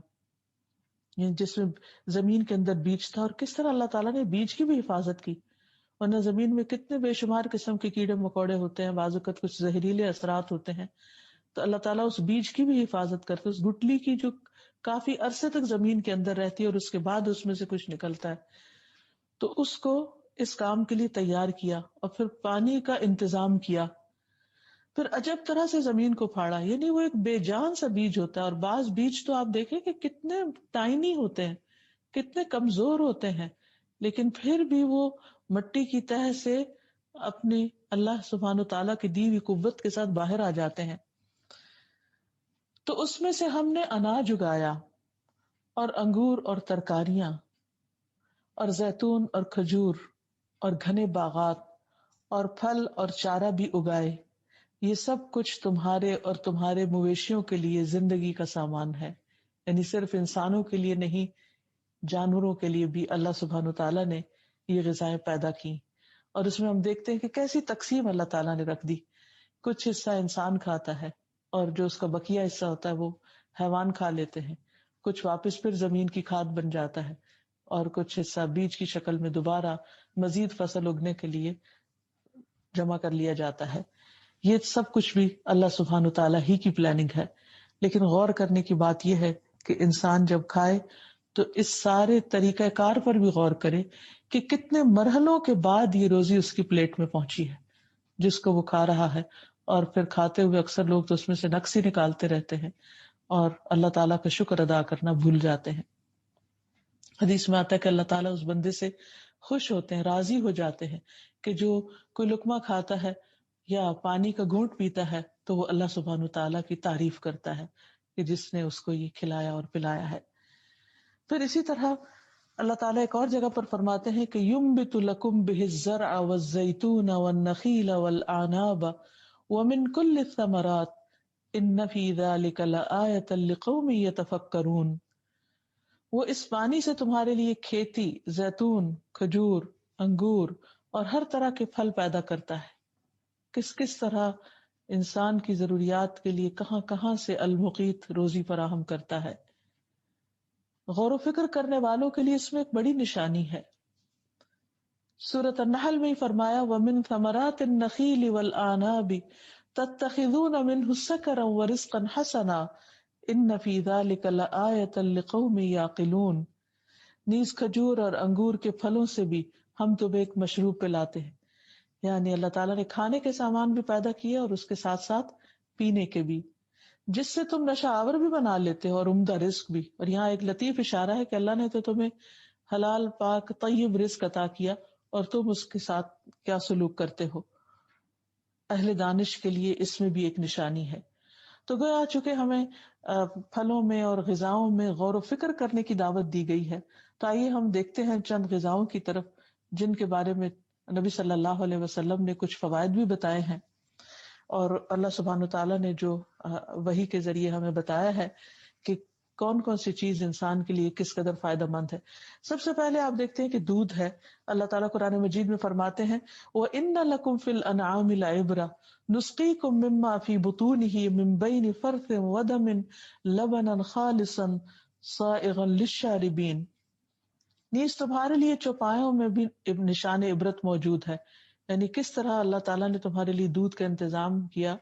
یعنی جس میں زمین کے اندر بیج تھا، اور کس طرح اللہ تعالیٰ نے بیج کی بھی حفاظت کی، ورنہ زمین میں کتنے بے شمار قسم کے کیڑے مکوڑے ہوتے ہیں، بعض اوقات کچھ زہریلے اثرات ہوتے ہیں، تو اللہ تعالیٰ اس بیج کی بھی حفاظت کرتے، اس گٹلی کی جو کافی عرصے تک زمین کے اندر رہتی ہے اور اس کے بعد اس میں سے کچھ نکلتا ہے، تو اس کو اس کام کے لیے تیار کیا اور پھر پانی کا انتظام کیا. پھر عجب طرح سے زمین کو پھاڑا، یعنی وہ ایک بے جان سا بیج ہوتا ہے، اور بعض بیج تو آپ دیکھیں کہ کتنے ٹائنی ہوتے ہیں، کتنے کمزور ہوتے ہیں، لیکن پھر بھی وہ مٹی کی تہ سے اپنی اللہ سبحانہ تعالیٰ کی دی ہوئی قوت کے ساتھ باہر آ جاتے ہیں. تو اس میں سے ہم نے اناج اگایا اور انگور اور ترکاریاں اور زیتون اور کھجور اور گھنے باغات اور پھل اور چارہ بھی اگائے. یہ سب کچھ تمہارے اور تمہارے مویشیوں کے لیے زندگی کا سامان ہے، یعنی صرف انسانوں کے لیے نہیں، جانوروں کے لیے بھی اللہ سبحانہ تعالیٰ نے یہ غذائیں پیدا کی. اور اس میں ہم دیکھتے ہیں کہ کیسی تقسیم اللہ تعالیٰ نے رکھ دی. کچھ حصہ انسان کھاتا ہے اور جو اس کا بقیہ حصہ ہوتا ہے وہ حیوان کھا لیتے ہیں، کچھ واپس پھر زمین کی کھاد بن جاتا ہے، اور کچھ حصہ بیج کی شکل میں دوبارہ مزید فصل اگنے کے لیے جمع کر لیا جاتا ہے. یہ سب کچھ بھی اللہ سبحانہ تعالیٰ ہی کی پلاننگ ہے. لیکن غور کرنے کی بات یہ ہے کہ انسان جب کھائے تو اس سارے طریقہ کار پر بھی غور کرے کہ کتنے مرحلوں کے بعد یہ روزی اس کی پلیٹ میں پہنچی ہے جس کو وہ کھا رہا ہے. اور پھر کھاتے ہوئے اکثر لوگ تو اس میں سے نقص ہی نکالتے رہتے ہیں اور اللہ تعالیٰ کا شکر ادا کرنا بھول جاتے ہیں. حدیث میں آتا ہے کہ اللہ تعالیٰ اس بندے سے خوش ہوتے ہیں، راضی ہو جاتے ہیں کہ جو کوئی لقمہ کھاتا ہے یا پانی کا گھونٹ پیتا ہے تو وہ اللہ سبحانہ تعالیٰ کی تعریف کرتا ہے کہ جس نے اس کو یہ کھلایا اور پلایا ہے. پھر اسی طرح اللہ تعالیٰ ایک اور جگہ پر فرماتے ہیں کہ يُنبِتُ لَكُمْ بِهِ الزَّرْعَ وَالزَّيْتُونَ وَالنَّخِيلَ وَالْأَعْنَابَ وَمِن كُلِّ الثَّمَرَاتِ إِنَّ فِي ذَلِكَ لَآيَةً لِقَوْمٍ يَتَفَكَّرُونَ. وہ اس پانی سے تمہارے لیے کھیتی، زیتون، کھجور، انگور اور ہر طرح کے پھل پیدا کرتا ہے. کس طرح انسان کی ضروریات کے لیے کہاں کہاں سے المقیت روزی فراہم کرتا ہے. غور و فکر کرنے والوں کے لیے اس میں ایک بڑی نشانی ہے. سورۃ النحل میں فرمایا وَمِن ثَمَرَاتِ النَّخِيلِ وَالْأَعْنَابِ تَتَّخِذُونَ مِنْهُ سَكَرًا وَرِزْقًا حَسَنًا ان فی ذلک لآیۃ لقوم یعقلون، نیز کھجور اور انگور کے پھلوں سے بھی ہم تمہیں ایک مشروب پلاتے ہیں، یعنی اللہ تعالیٰ نے کھانے کے سامان بھی پیدا کیے اور اس کے ساتھ ساتھ پینے کے بھی، جس سے تم نشہ آور بھی بنا لیتے ہو اور عمدہ رزق بھی۔ اور یہاں ایک لطیف اشارہ ہے کہ اللہ نے تو تمہیں حلال پاک طیب رزق عطا کیا اور تم اس کے ساتھ کیا سلوک کرتے ہو۔ اہل دانش کے لیے اس میں بھی ایک نشانی ہے۔ تو گویا آ چکے ہمیں پھلوں میں اور غذاؤں میں غور و فکر کرنے کی دعوت دی گئی ہے۔ تو آئیے ہم دیکھتے ہیں چند غذاؤں کی طرف جن کے بارے میں نبی صلی اللہ علیہ وسلم نے کچھ فوائد بھی بتائے ہیں، اور اللہ سبحانہ تعالیٰ نے جو وحی کے ذریعے ہمیں بتایا ہے کہ کون کون سی چیز انسان کے لیے کس قدر فائدہ مند ہے۔ سب سے پہلے آپ دیکھتے ہیں کہ دودھ ہے۔ اللہ تعالیٰ قرآن مجید میں فرماتے ہیں وَإِنَّ لَكُمْ فِي الْأَنْعَامِ لَعِبْرَةً نُسْقِيكُم مِّمَّا فِي بُطُونِهِ مِن بَيْنِ فَرْثٍ وَدَمٍ لَبَنًا خَالِصًا صَائِغًا لِلشَّارِبِينَ، نیز تمہارے لیے چوپایوں میں بھی نشان عبرت موجود ہے، یعنی کس طرح اللہ تعالیٰ نے تمہارے لیے دودھ کا انتظام کیا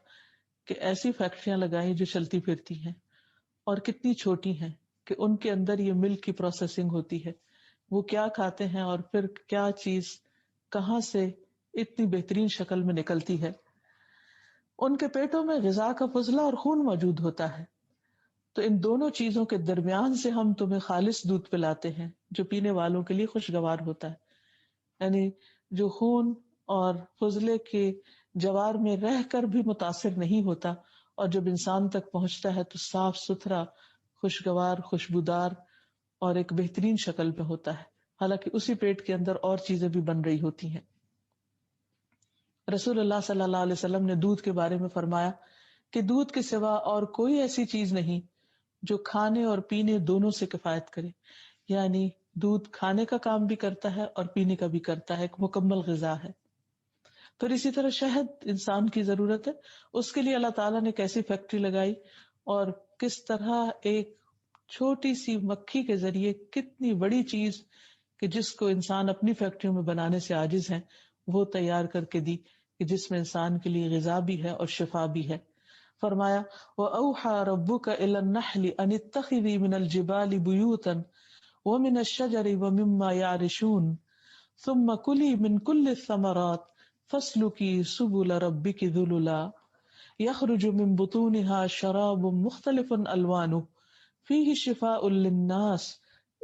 کہ ایسی فیکٹریاں لگائیں جو چلتی پھرتی ہیں اور کتنی چھوٹی ہیں کہ ان کے اندر یہ ملک کی پروسیسنگ ہوتی ہے، وہ کیا کھاتے ہیں اور پھر کیا چیز کہاں سے اتنی بہترین شکل میں نکلتی ہے۔ ان کے پیٹوں میں غذا کا فضلہ اور خون موجود ہوتا ہے، تو ان دونوں چیزوں کے درمیان سے ہم تمہیں خالص دودھ پلاتے ہیں جو پینے والوں کے لیے خوشگوار ہوتا ہے، یعنی جو خون اور فضلے کے جوار میں رہ کر بھی متاثر نہیں ہوتا، اور جب انسان تک پہنچتا ہے تو صاف ستھرا، خوشگوار، خوشبودار اور ایک بہترین شکل میں ہوتا ہے، حالانکہ اسی پیٹ کے اندر اور چیزیں بھی بن رہی ہوتی ہیں۔ رسول اللہ صلی اللہ علیہ وسلم نے دودھ کے بارے میں فرمایا کہ دودھ کے سوا اور کوئی ایسی چیز نہیں جو کھانے اور پینے دونوں سے کفایت کرے، یعنی دودھ کھانے کا کام بھی کرتا ہے اور پینے کا بھی کرتا ہے، ایک مکمل غذا ہے۔ پھر اسی طرح شہد انسان کی ضرورت ہے، اس کے لیے اللہ تعالیٰ نے کیسی فیکٹری لگائی اور کس طرح ایک چھوٹی سی مکھی کے ذریعے کتنی بڑی چیز کہ جس کو انسان اپنی فیکٹریوں میں بنانے سے عاجز ہیں وہ تیار کر کے دی کہ جس میں انسان کے لیے غذا بھی ہے اور شفا بھی ہے۔ فرمایا وَأَوْحَى رَبُّكَ إِلَى النَّحْلِ أَنِ اتَّخِذِي مِنَ الْجِبَالِ بُيُوتًا وَمِنَ الشَّجَرِ وَمِمَّا يَعْرِشُونَ ثُمَّ كُلِي مِن كُلِّ الثَّمَرَاتِ فَاسْلُكِي سُبُلَ رَبِّكِ ذُلُلًا يَخْرُجُ مِن بُطُونِهَا شَرَابٌ مُخْتَلِفٌ أَلْوَانُهُ فِيهِ شِفَاءٌ لِلنَّاسِ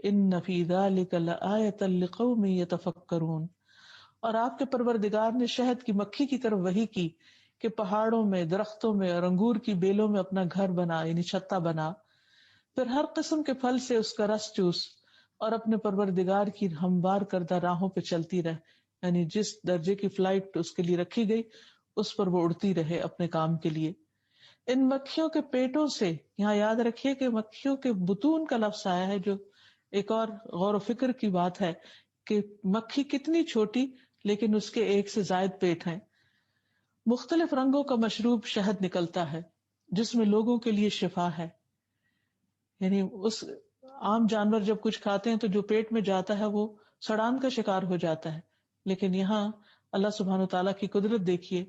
إِنَّ فِي ذَلِكَ لَآيَةً لِقَوْمٍ يَتَفَكَّرُونَ۔ اور آپ کے پروردگار نے شہد کی مکھی کی طرف وحی کی کہ پہاڑوں میں، درختوں میں اور انگور کی بیلوں میں اپنا گھر بنا، یعنی چھتا بنا، پھر ہر قسم کے پھل سے اس کا رس چوس اور اپنے پروردگار کی ہموار کردہ راہوں پہ چلتی رہ، یعنی جس درجے کی فلائٹ اس کے لیے رکھی گئی اس پر وہ اڑتی رہے اپنے کام کے لیے۔ ان مکھیوں کے پیٹوں سے، یہاں یاد رکھیے کہ مکھیوں کے بطون کا لفظ آیا ہے، جو ایک اور غور و فکر کی بات ہے کہ مکھی کتنی چھوٹی لیکن اس کے ایک سے زائد پیٹ ہیں۔ مختلف رنگوں کا مشروب شہد نکلتا ہے جس میں لوگوں کے لیے شفا ہے، یعنی اس عام جانور جب کچھ کھاتے ہیں تو جو پیٹ میں جاتا ہے وہ سڑان کا شکار ہو جاتا ہے، لیکن یہاں اللہ سبحانہ وتعالیٰ کی قدرت دیکھیے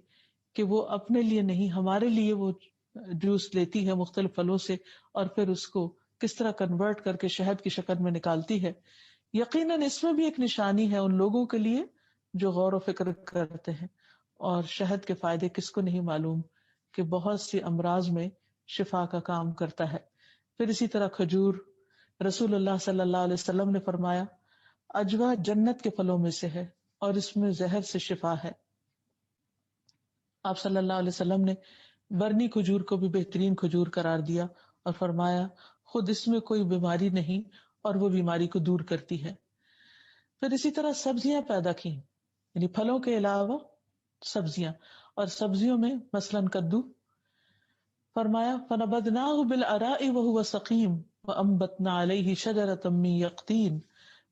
کہ وہ اپنے لیے نہیں ہمارے لیے وہ جوس لیتی ہے مختلف پھلوں سے اور پھر اس کو کس طرح کنورٹ کر کے شہد کی شکل میں نکالتی ہے۔ یقیناً اس میں بھی ایک نشانی ہے ان لوگوں کے لیے جو غور و فکر کرتے ہیں، اور شہد کے فائدے کس کو نہیں معلوم کہ بہت سی امراض میں شفا کا کام کرتا ہے۔ پھر اسی طرح کھجور، رسول اللہ صلی اللہ علیہ وسلم نے فرمایا اجوا جنت کے پھلوں میں سے ہے اور اس میں زہر سے شفا ہے۔ آپ صلی اللہ علیہ وسلم نے برنی کھجور کو بھی بہترین کھجور قرار دیا اور فرمایا خود اس میں کوئی بیماری نہیں اور وہ بیماری کو دور کرتی ہے۔ پھر اسی طرح سبزیاں پیدا کی، یعنی پھلوں کے علاوہ سبزیاں، اور سبزیوں میں مثلاً کدو، فرمایا فَنَبَذْنَاهُ بِالْعَرَاءِ وَهُوَ سَقِيمٌ وَأَنبَتْنَا عَلَيْهِ شَجَرَةً مِّن يَقْطِينٍ،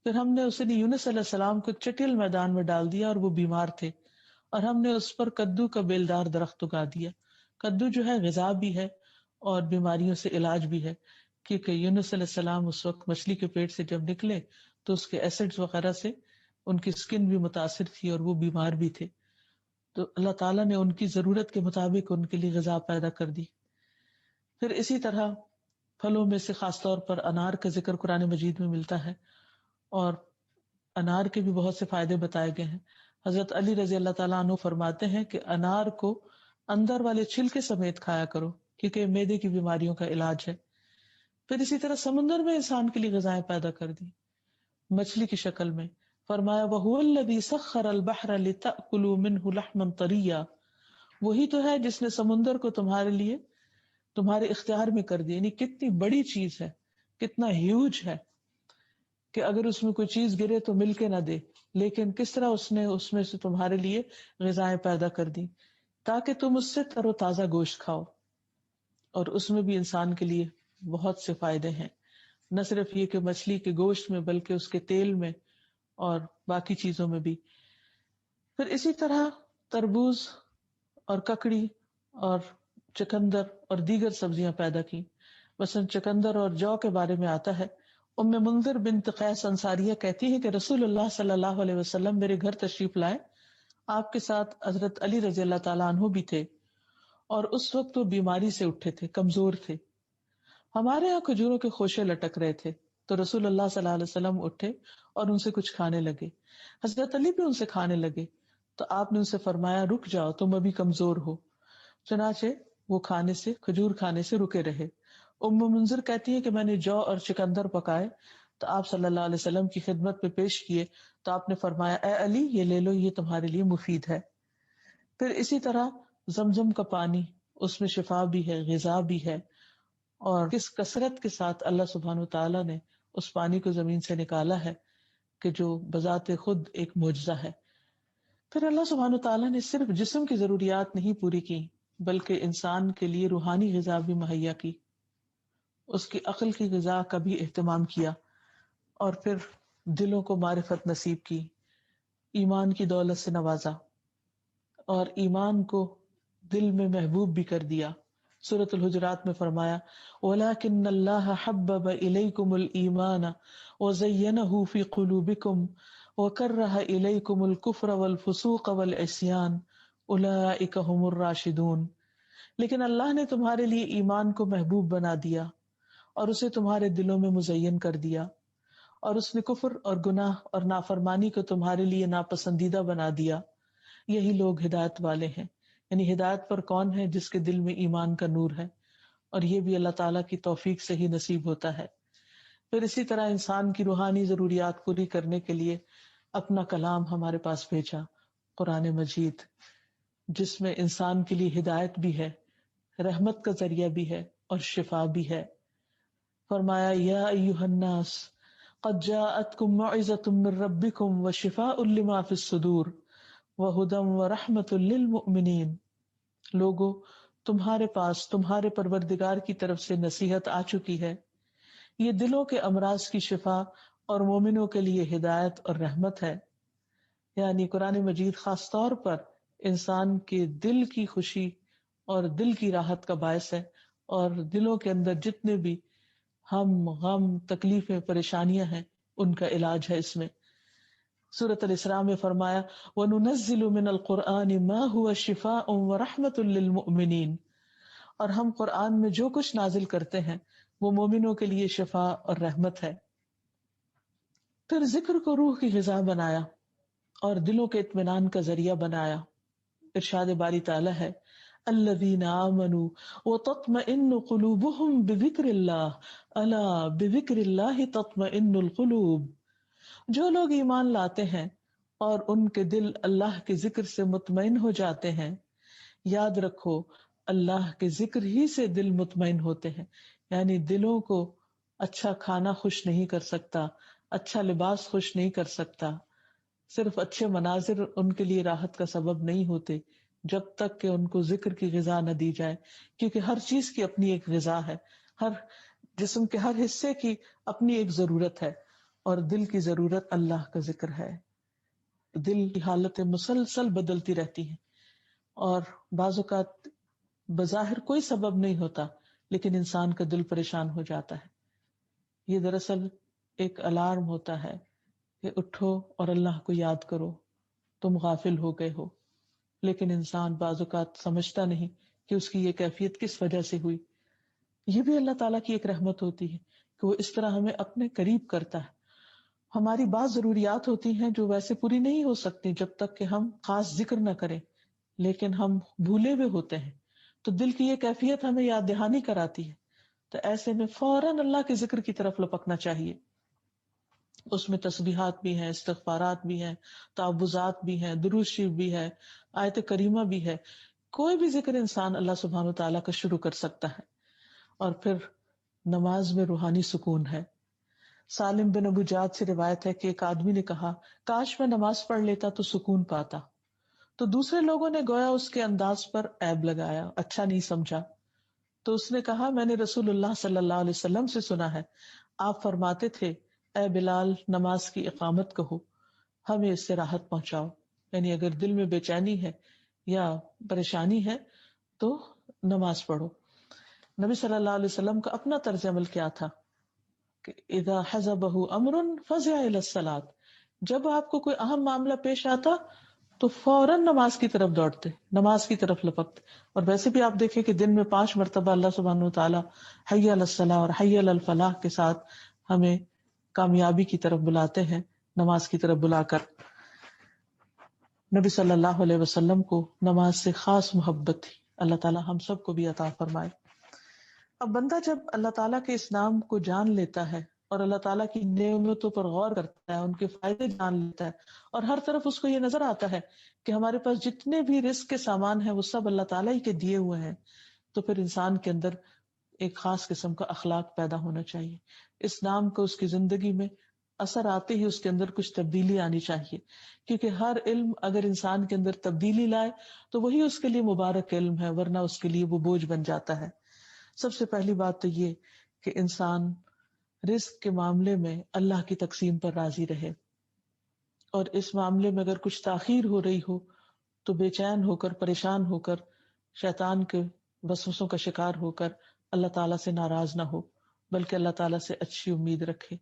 پھر ہم نے اسے یونس علیہ السلام کو چٹیل میدان میں ڈال دیا اور وہ بیمار تھے، اور ہم نے اس پر کدو کا بیلدار درخت اگا دیا۔ کدو جو ہے غذا بھی ہے اور بیماریوں سے علاج بھی ہے، کیونکہ یونس علیہ السلام اس وقت مچھلی کے پیٹ سے جب نکلے تو اس کے ایسڈز وغیرہ سے ان کی سکن بھی متاثر تھی اور وہ بیمار بھی تھے، تو اللہ تعالیٰ نے ان کی ضرورت کے مطابق ان کے لیے غذا پیدا کر دی۔ پھر اسی طرح پھلوں میں سے خاص طور پر انار کا ذکر قرآن مجید میں ملتا ہے، اور انار کے بھی بہت سے فائدے بتائے گئے ہیں۔ حضرت علی رضی اللہ تعالیٰ عنہ فرماتے ہیں کہ انار کو اندر والے چھلکے سمیت کھایا کرو، کیونکہ یہ معدے کی بیماریوں کا علاج ہے۔ پھر اسی طرح سمندر میں انسان کے لیے غذائیں پیدا کر دی مچھلی کی شکل میں۔ فرمایا وَهُوَ الَّذِي سَخَّرَ الْبَحْرَ لِتَأْكُلُوا مِنْهُ لَحْمًا طَرِيًّا، وہی تو ہے جس نے سمندر کو تمہارے لیے تمہارے اختیار میں کر دیا۔ یعنی کتنی بڑی چیز ہے، کتنا ہیوج ہے کہ اگر اس میں کوئی چیز گرے تو مل کے نہ دے، لیکن کس طرح اس نے اس میں سے تمہارے لیے غذائیں پیدا کر دی تاکہ تم اس سے تر و تازہ گوشت کھاؤ، اور اس میں بھی انسان کے لیے بہت سے فائدے ہیں، نہ صرف یہ کہ مچھلی کے گوشت میں بلکہ اس کے تیل میں اور باقی چیزوں میں بھی۔ پھر اسی طرح تربوز اور ککڑی اور چکندر اور دیگر سبزیاں پیدا کی۔ مثلا چکندر اور جو کے بارے میں آتا ہے، ام منذر بنت قیس انصاریہ کہتی ہے کہ رسول اللہ صلی اللہ علیہ وسلم میرے گھر تشریف لائے، آپ کے ساتھ حضرت علی رضی اللہ تعالیٰ عنہ بھی تھے، اور اس وقت وہ بیماری سے اٹھے تھے، کمزور تھے۔ ہمارے یہاں کھجوروں کے خوشے لٹک رہے تھے، تو رسول اللہ صلی اللہ علیہ وسلم اٹھے اور ان سے کچھ کھانے لگے۔ حضرت علی بھی ان سے کھانے لگے، تو آپ نے ان سے فرمایا رک جاؤ، تم ابھی کمزور ہو۔ چنانچہ وہ کھجور کھانے سے رکے رہے۔ ام منذر کہتی ہے کہ میں نے جو اور چکندر پکائے تو آپ صلی اللہ علیہ وسلم کی خدمت میں پیش کیے، تو آپ نے فرمایا اے علی یہ لے لو، یہ تمہارے لیے مفید ہے۔ پھر اسی طرح زمزم کا پانی، اس میں شفا بھی ہے، غذا بھی ہے، اور کس کثرت کے ساتھ اللہ سبحانہ وتعالیٰ نے اس پانی کو زمین سے نکالا ہے کہ جو بذات خود ایک معجزہ ہے۔ پھر اللہ سبحانہ وتعالیٰ نے صرف جسم کی ضروریات نہیں پوری کی بلکہ انسان کے لیے روحانی غذا بھی مہیا کی، اس کی عقل کی غذا کا بھی اہتمام کیا، اور پھر دلوں کو معرفت نصیب کی، ایمان کی دولت سے نوازا، اور ایمان کو دل میں محبوب بھی کر دیا۔ سورۃ الحجرات میں فرمایا وَلَكِنَّ اللَّهَ حَبَّبَ إِلَيْكُمُ الْإِيمَانَ وَزَيَّنَهُ فِي قُلُوبِكُمْ وَكَرَّهَ إِلَيْكُمُ الْكُفْرَ وَالْفُسُوقَ وَالْعِصْيَانَ أُولَئِكَ هُمُ الرَّاشِدُونَ، لیکن اللہ نے تمہارے لیے ایمان کو محبوب بنا دیا اور اسے تمہارے دلوں میں مزین کر دیا، اور اس نے کفر اور گناہ اور نافرمانی کو تمہارے لیے ناپسندیدہ بنا دیا، یہی لوگ ہدایت والے ہیں۔ یعنی ہدایت پر کون ہے؟ جس کے دل میں ایمان کا نور ہے، اور یہ بھی اللہ تعالیٰ کی توفیق سے ہی نصیب ہوتا ہے۔ پھر اسی طرح انسان کی روحانی ضروریات پوری کرنے کے لیے اپنا کلام ہمارے پاس بھیجا، قرآن مجید، جس میں انسان کے لیے ہدایت بھی ہے، رحمت کا ذریعہ بھی ہے اور شفا بھی ہے۔ فرمایا یا ایھا الناس قد جاءتکم موعظۃ من ربکم وشفاء لما فی الصدور وہدی ورحمۃ للمؤمنین، لوگو تمہارے پاس تمہارے پروردگار کی طرف سے نصیحت آ چکی ہے، یہ دلوں کے امراض کی شفا اور مومنوں کے لیے ہدایت اور رحمت ہے۔ یعنی قرآن مجید خاص طور پر انسان کے دل کی خوشی اور دل کی راحت کا باعث ہے، اور دلوں کے اندر جتنے بھی ہم، غم، تکلیفیں، پریشانیاں ہیں ان کا علاج ہے اس میں۔ سورۃ الاسراء میں فرمایا وَنُنَزِّلُ مِنَ الْقُرْآنِ مَا هُوَ شِفَاءٌ وَرَحْمَةٌ لِّلْمُؤْمِنِينَ، اور ہم قرآن میں جو کچھ نازل کرتے ہیں وہ مومنوں کے لیے شفا اور رحمت ہے۔ پھر ذکر کو روح کی غذا بنایا اور دلوں کے اطمینان کا ذریعہ بنایا۔ ارشاد باری تعالیٰ ہے الذین آمنوا وتطمئن قلوبهم بذکر اللہ الا بذکر اللہ تطمئن القلوب، جو لوگ ایمان لاتے ہیں اور ان کے دل اللہ کے ذکر سے مطمئن ہو جاتے ہیں، یاد رکھو اللہ کے ذکر ہی سے دل مطمئن ہوتے ہیں۔ یعنی دلوں کو اچھا کھانا خوش نہیں کر سکتا، اچھا لباس خوش نہیں کر سکتا، صرف اچھے مناظر ان کے لیے راحت کا سبب نہیں ہوتے جب تک کہ ان کو ذکر کی غذا نہ دی جائے، کیونکہ ہر چیز کی اپنی ایک غذا ہے، ہر جسم کے ہر حصے کی اپنی ایک ضرورت ہے، اور دل کی ضرورت اللہ کا ذکر ہے۔ دل کی حالتیں مسلسل بدلتی رہتی ہیں، اور بعض اوقات بظاہر کوئی سبب نہیں ہوتا لیکن انسان کا دل پریشان ہو جاتا ہے۔ یہ دراصل ایک الارم ہوتا ہے کہ اٹھو اور اللہ کو یاد کرو، تم غافل ہو گئے ہو، لیکن انسان بعض اوقات سمجھتا نہیں کہ اس کی یہ کیفیت کس وجہ سے ہوئی۔ یہ بھی اللہ تعالیٰ کی ایک رحمت ہوتی ہے کہ وہ اس طرح ہمیں اپنے قریب کرتا ہے. ہماری بعض ضروریات ہوتی ہیں جو ویسے پوری نہیں ہو سکتی جب تک کہ ہم خاص ذکر نہ کریں، لیکن ہم بھولے ہوئے ہوتے ہیں، تو دل کی یہ کیفیت ہمیں یاد دہانی کراتی ہے. تو ایسے میں فوراً اللہ کے ذکر کی طرف لپکنا چاہیے. اس میں تسبیحات بھی ہیں، استغفارات بھی ہیں، تعوذات بھی ہیں، درود شریف بھی ہے، آیت کریمہ بھی ہے. کوئی بھی ذکر انسان اللہ سبحانہ وتعالیٰ کا شروع کر سکتا ہے. اور پھر نماز میں روحانی سکون ہے. سالم بن ابو جاد سے روایت ہے کہ ایک آدمی نے کہا کاش میں نماز پڑھ لیتا تو سکون پاتا. تو دوسرے لوگوں نے گویا اس کے انداز پر عیب لگایا، اچھا نہیں سمجھا. تو اس نے کہا میں نے رسول اللہ صلی اللہ علیہ وسلم سے سنا ہے، آپ فرماتے تھے اے بلال نماز کی اقامت کہو، ہمیں اس سے راحت پہنچاؤ. یعنی اگر دل میں بے چینی ہے یا پریشانی ہے تو نماز پڑھو. نبی صلی اللہ علیہ وسلم کا اپنا طرز عمل کیا تھا کہ اذا حزبہ امر فزع الی الصلاۃ، جب آپ کو کوئی اہم معاملہ پیش آتا تو فوراً نماز کی طرف دوڑتے، نماز کی طرف لپکتے. اور ویسے بھی آپ دیکھیں کہ دن میں 5 مرتبہ اللہ سبحانہ وتعالیٰ حی علی الصلاۃ اور حی علی الفلاح کے ساتھ ہمیں کامیابی کی طرف بلاتے ہیں، نماز کی طرف بلا کر. نبی صلی اللہ علیہ وسلم کو نماز سے خاص محبت تھی. اللہ تعالیٰ ہم سب کو بھی عطا فرمائے. اب بندہ جب اللہ تعالیٰ کے اس نام کو جان لیتا ہے اور اللہ تعالیٰ کی نعمتوں پر غور کرتا ہے، ان کے فائدے جان لیتا ہے، اور ہر طرف اس کو یہ نظر آتا ہے کہ ہمارے پاس جتنے بھی رزق کے سامان ہیں وہ سب اللہ تعالیٰ ہی کے دیے ہوئے ہیں، تو پھر انسان کے اندر ایک خاص قسم کا اخلاق پیدا ہونا چاہیے. اس نام کو اس کی زندگی میں اثر آتے ہی اس کے اندر کچھ تبدیلی آنی چاہیے، کیونکہ ہر علم اگر انسان کے اندر تبدیلی لائے تو وہی اس کے لیے مبارک علم ہے، ورنہ اس کے لیے وہ بوجھ بن جاتا ہے. سب سے پہلی بات تو یہ کہ انسان رزق کے معاملے میں اللہ کی تقسیم پر راضی رہے، اور اس معاملے میں اگر کچھ تاخیر ہو رہی ہو تو بے چین ہو کر، پریشان ہو کر، شیطان کے وسوسوں کا شکار ہو کر اللہ تعالیٰ سے ناراض نہ ہو، بلکہ اللہ تعالیٰ سے اچھی امید رکھے.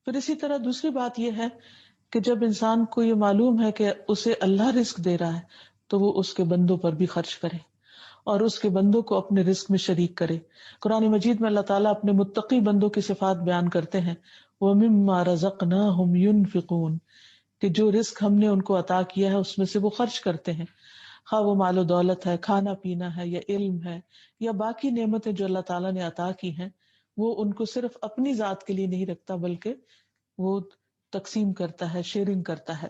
پھر اسی طرح دوسری بات یہ ہے کہ جب انسان کو یہ معلوم ہے کہ اسے اللہ رزق دے رہا ہے تو وہ اس کے بندوں پر بھی خرچ کرے اور اس کے بندوں کو اپنے رزق میں شریک کرے. قرآن مجید میں اللہ تعالیٰ اپنے متقی بندوں کی صفات بیان کرتے ہیں، وَمِمَّا رَزَقْنَاهُمْ يُنْفِقُونَ، کہ جو رزق ہم نے ان کو عطا کیا ہے اس میں سے وہ خرچ کرتے ہیں، خواہ وہ مال و دولت ہے، کھانا پینا ہے، یا علم ہے، یا باقی نعمتیں جو اللہ تعالیٰ نے عطا کی ہیں، وہ ان کو صرف اپنی ذات کے لیے نہیں رکھتا بلکہ وہ تقسیم کرتا ہے، شیئرنگ کرتا ہے.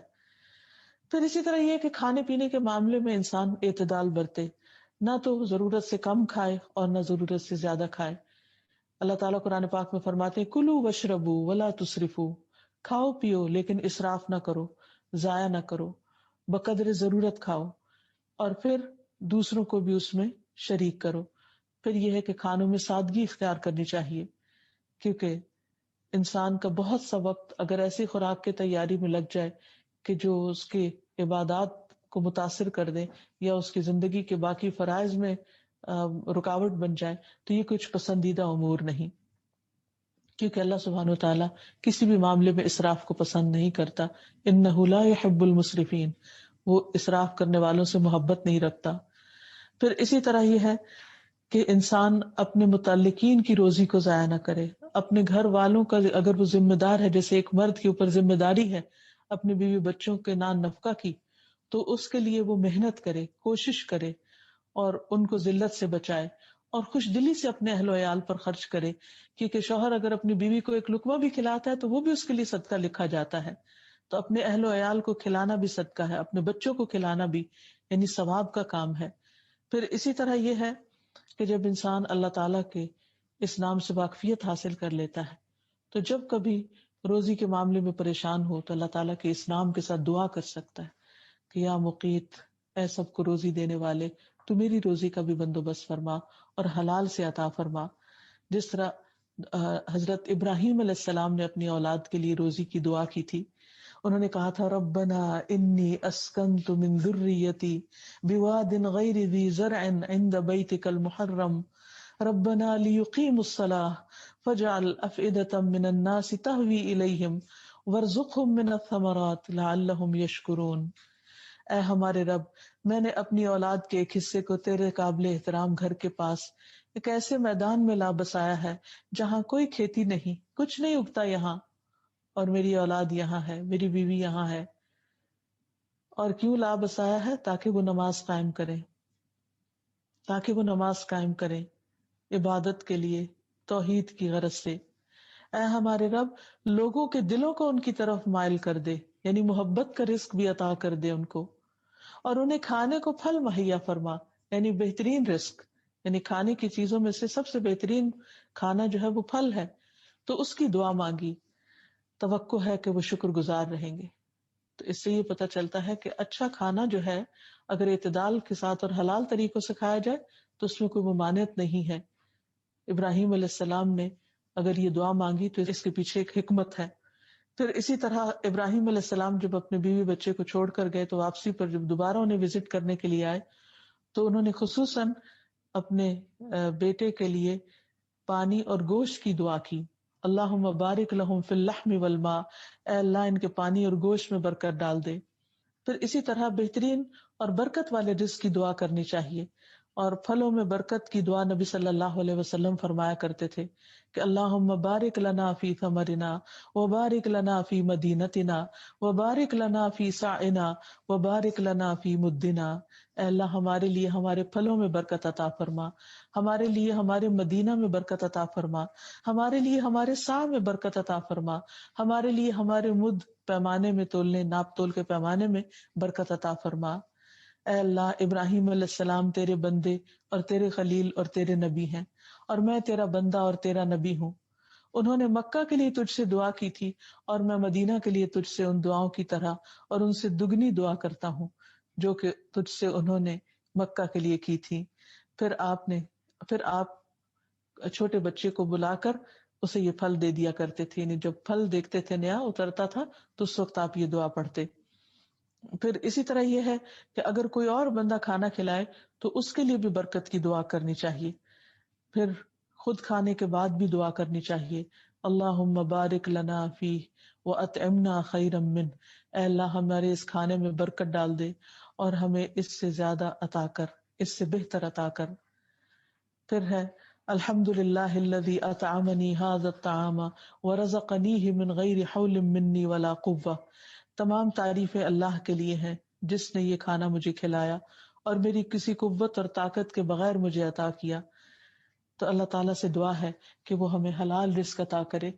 پھر اسی طرح یہ کہ کھانے پینے کے معاملے میں انسان اعتدال برتے، نہ تو ضرورت سے کم کھائے اور نہ ضرورت سے زیادہ کھائے. اللہ تعالیٰ قرآن پاک میں فرماتے ہیں کلوا واشربوا ولا تسرفوا، کھاؤ پیو لیکن اسراف نہ کرو، ضائع نہ کرو، بقدر ضرورت کھاؤ، اور پھر دوسروں کو بھی اس میں شریک کرو. پھر یہ ہے کہ کھانوں میں سادگی اختیار کرنی چاہیے، کیونکہ انسان کا بہت سا وقت اگر ایسی خوراک کی تیاری میں لگ جائے کہ جو اس کے عبادات کو متاثر کر دے یا اس کی زندگی کے باقی فرائض میں رکاوٹ بن جائے تو یہ کچھ پسندیدہ امور نہیں، کیونکہ اللہ سبحانہ وتعالیٰ کسی بھی معاملے میں اسراف کو پسند نہیں کرتا. انہ لا يحب المسرفین، وہ اسراف کرنے والوں سے محبت نہیں رکھتا. پھر اسی طرح یہ ہے کہ انسان اپنے متعلقین کی روزی کو ضائع نہ کرے، اپنے گھر والوں کا اگر وہ ذمہ دار ہے، جیسے ایک مرد کے اوپر ذمہ داری ہے اپنے بیوی بچوں کے نان نفقہ کی، تو اس کے لیے وہ محنت کرے، کوشش کرے اور ان کو ذلت سے بچائے اور خوش دلی سے اپنے اہل و عیال پر خرچ کرے، کیونکہ شوہر اگر اپنی بیوی کو ایک لقمہ بھی کھلاتا ہے تو وہ بھی اس کے لیے صدقہ لکھا جاتا ہے. تو اپنے اہل و عیال کو کھلانا بھی صدقہ ہے، اپنے بچوں کو کھلانا بھی یعنی ثواب کا کام ہے. پھر اسی طرح یہ ہے کہ جب انسان اللہ تعالیٰ کے اس نام سے واقفیت حاصل کر لیتا ہے تو جب کبھی روزی کے معاملے میں پریشان ہو تو اللہ تعالیٰ کے اس نام کے ساتھ دعا کر سکتا ہے کہ یا مقیت، اے سب کو روزی دینے والے، تو میری روزی کا بھی بندوبست فرما اور حلال سے عطا فرما. جس طرح حضرت ابراہیم علیہ السلام نے اپنی اولاد کے لیے روزی کی دعا کی تھی. انہوں نے کہا تھا ربنا انی اسکنت من ذریتی بواد غیر ذی زرع عند بیتک المحرم ربنا لیقیموا الصلاة فاجعل افئدة من الناس تہوی الیہم وارزقہم من الثمرات لعلہم یشکرون. اے ہمارے رب، میں نے اپنی اولاد کے ایک حصے کو تیرے قابل احترام گھر کے پاس ایک ایسے میدان میں لا بسایا ہے جہاں کوئی کھیتی نہیں، کچھ نہیں اگتا یہاں، اور میری اولاد یہاں ہے، میری بیوی یہاں ہے. اور کیوں لا بسایا ہے؟ تاکہ وہ نماز قائم کریں، تاکہ وہ نماز قائم کریں عبادت کے لیے، توحید کی غرض سے. اے ہمارے رب، لوگوں کے دلوں کو ان کی طرف مائل کر دے، یعنی محبت کا رزق بھی عطا کر دے ان کو، اور انہیں کھانے کو پھل مہیا فرما، یعنی بہترین رزق، یعنی کھانے کی چیزوں میں سے سب سے بہترین کھانا جو ہے وہ پھل ہے. تو اس کی دعا مانگی، توقع ہے کہ وہ شکر گزار رہیں گے. تو اس سے یہ پتہ چلتا ہے کہ اچھا کھانا جو ہے اگر اعتدال کے ساتھ اور حلال طریقوں سے کھایا جائے تو اس میں کوئی ممانعت نہیں ہے. ابراہیم علیہ السلام نے اگر یہ دعا مانگی تو اس کے پیچھے ایک حکمت ہے. پھر اسی طرح ابراہیم علیہ السلام جب اپنے بیوی بچے کو چھوڑ کر گئے تو واپسی پر جب دوبارہ انہیں وزٹ کرنے کے لیے آئے تو انہوں نے خصوصاً اپنے بیٹے کے لیے پانی اور گوشت کی دعا کی. اللہم بارک لہم فی اللحم والماء، اے اللہ ان کے پانی اور گوشت میں برکت ڈال دے. پھر اسی طرح بہترین اور برکت والے رزق کی دعا کرنی چاہیے. اور پھلوں میں برکت کی دعا نبی صلی اللہ علیہ وسلم فرمایا کرتے تھے کہ اللہم بارک لنا فی ثمرنا وبارک لنا فی مدینتنا وبارک لنا فی سعنا وبارک لنا فی مدنا. اے اللہ ہمارے لیے ہمارے پھلوں میں برکت عطا فرما، ہمارے لیے ہمارے مدینہ میں برکت عطا فرما، ہمارے لیے ہمارے سا میں برکت عطا فرما، ہمارے لیے ہمارے مد پیمانے میں تولنے، ناپ تول کے پیمانے میں برکت عطا فرما. اے اللہ ابراہیم علیہ السلام تیرے بندے اور تیرے خلیل اور تیرے نبی ہیں، اور میں تیرا بندہ اور تیرا نبی ہوں. انہوں نے مکہ کے لیے تجھ سے دعا کی تھی اور میں مدینہ کے لیے تجھ سے ان دعاؤں کی طرح اور ان سے دگنی دعا کرتا ہوں جو کہ تجھ سے انہوں نے مکہ کے لیے کی تھی. پھر آپ چھوٹے بچے کو بلا کر اسے یہ پھل دے دیا کرتے تھے، یعنی جب پھل دیکھتے تھے نیا اترتا تھا تو اس وقت آپ یہ دعا پڑھتے. پھر اسی طرح یہ ہے کہ اگر کوئی اور بندہ کھانا کھلائے تو اس کے لیے بھی برکت کی دعا کرنی چاہیے. پھر خود کھانے کے بعد بھی دعا کرنی چاہیے. اللہم بارک لنا فیہ واطعمنا خیرا منہ، اے اللہ ہمارے اس کھانے میں برکت ڈال دے اور ہمیں اس سے زیادہ عطا کر، اس سے بہتر عطا کر. پھر ہے الحمد للہ الذی اطعمنی ھذا الطعام ورزقنیہ من غیر حول منی ولا قوہ. تمام تعریفیں اللہ کے لیے ہیں جس نے یہ کھانا مجھے کھلایا اور میری کسی قوت اور طاقت کے بغیر مجھے عطا کیا. تو اللہ تعالیٰ سے دعا ہے کہ وہ ہمیں حلال رزق عطا کرے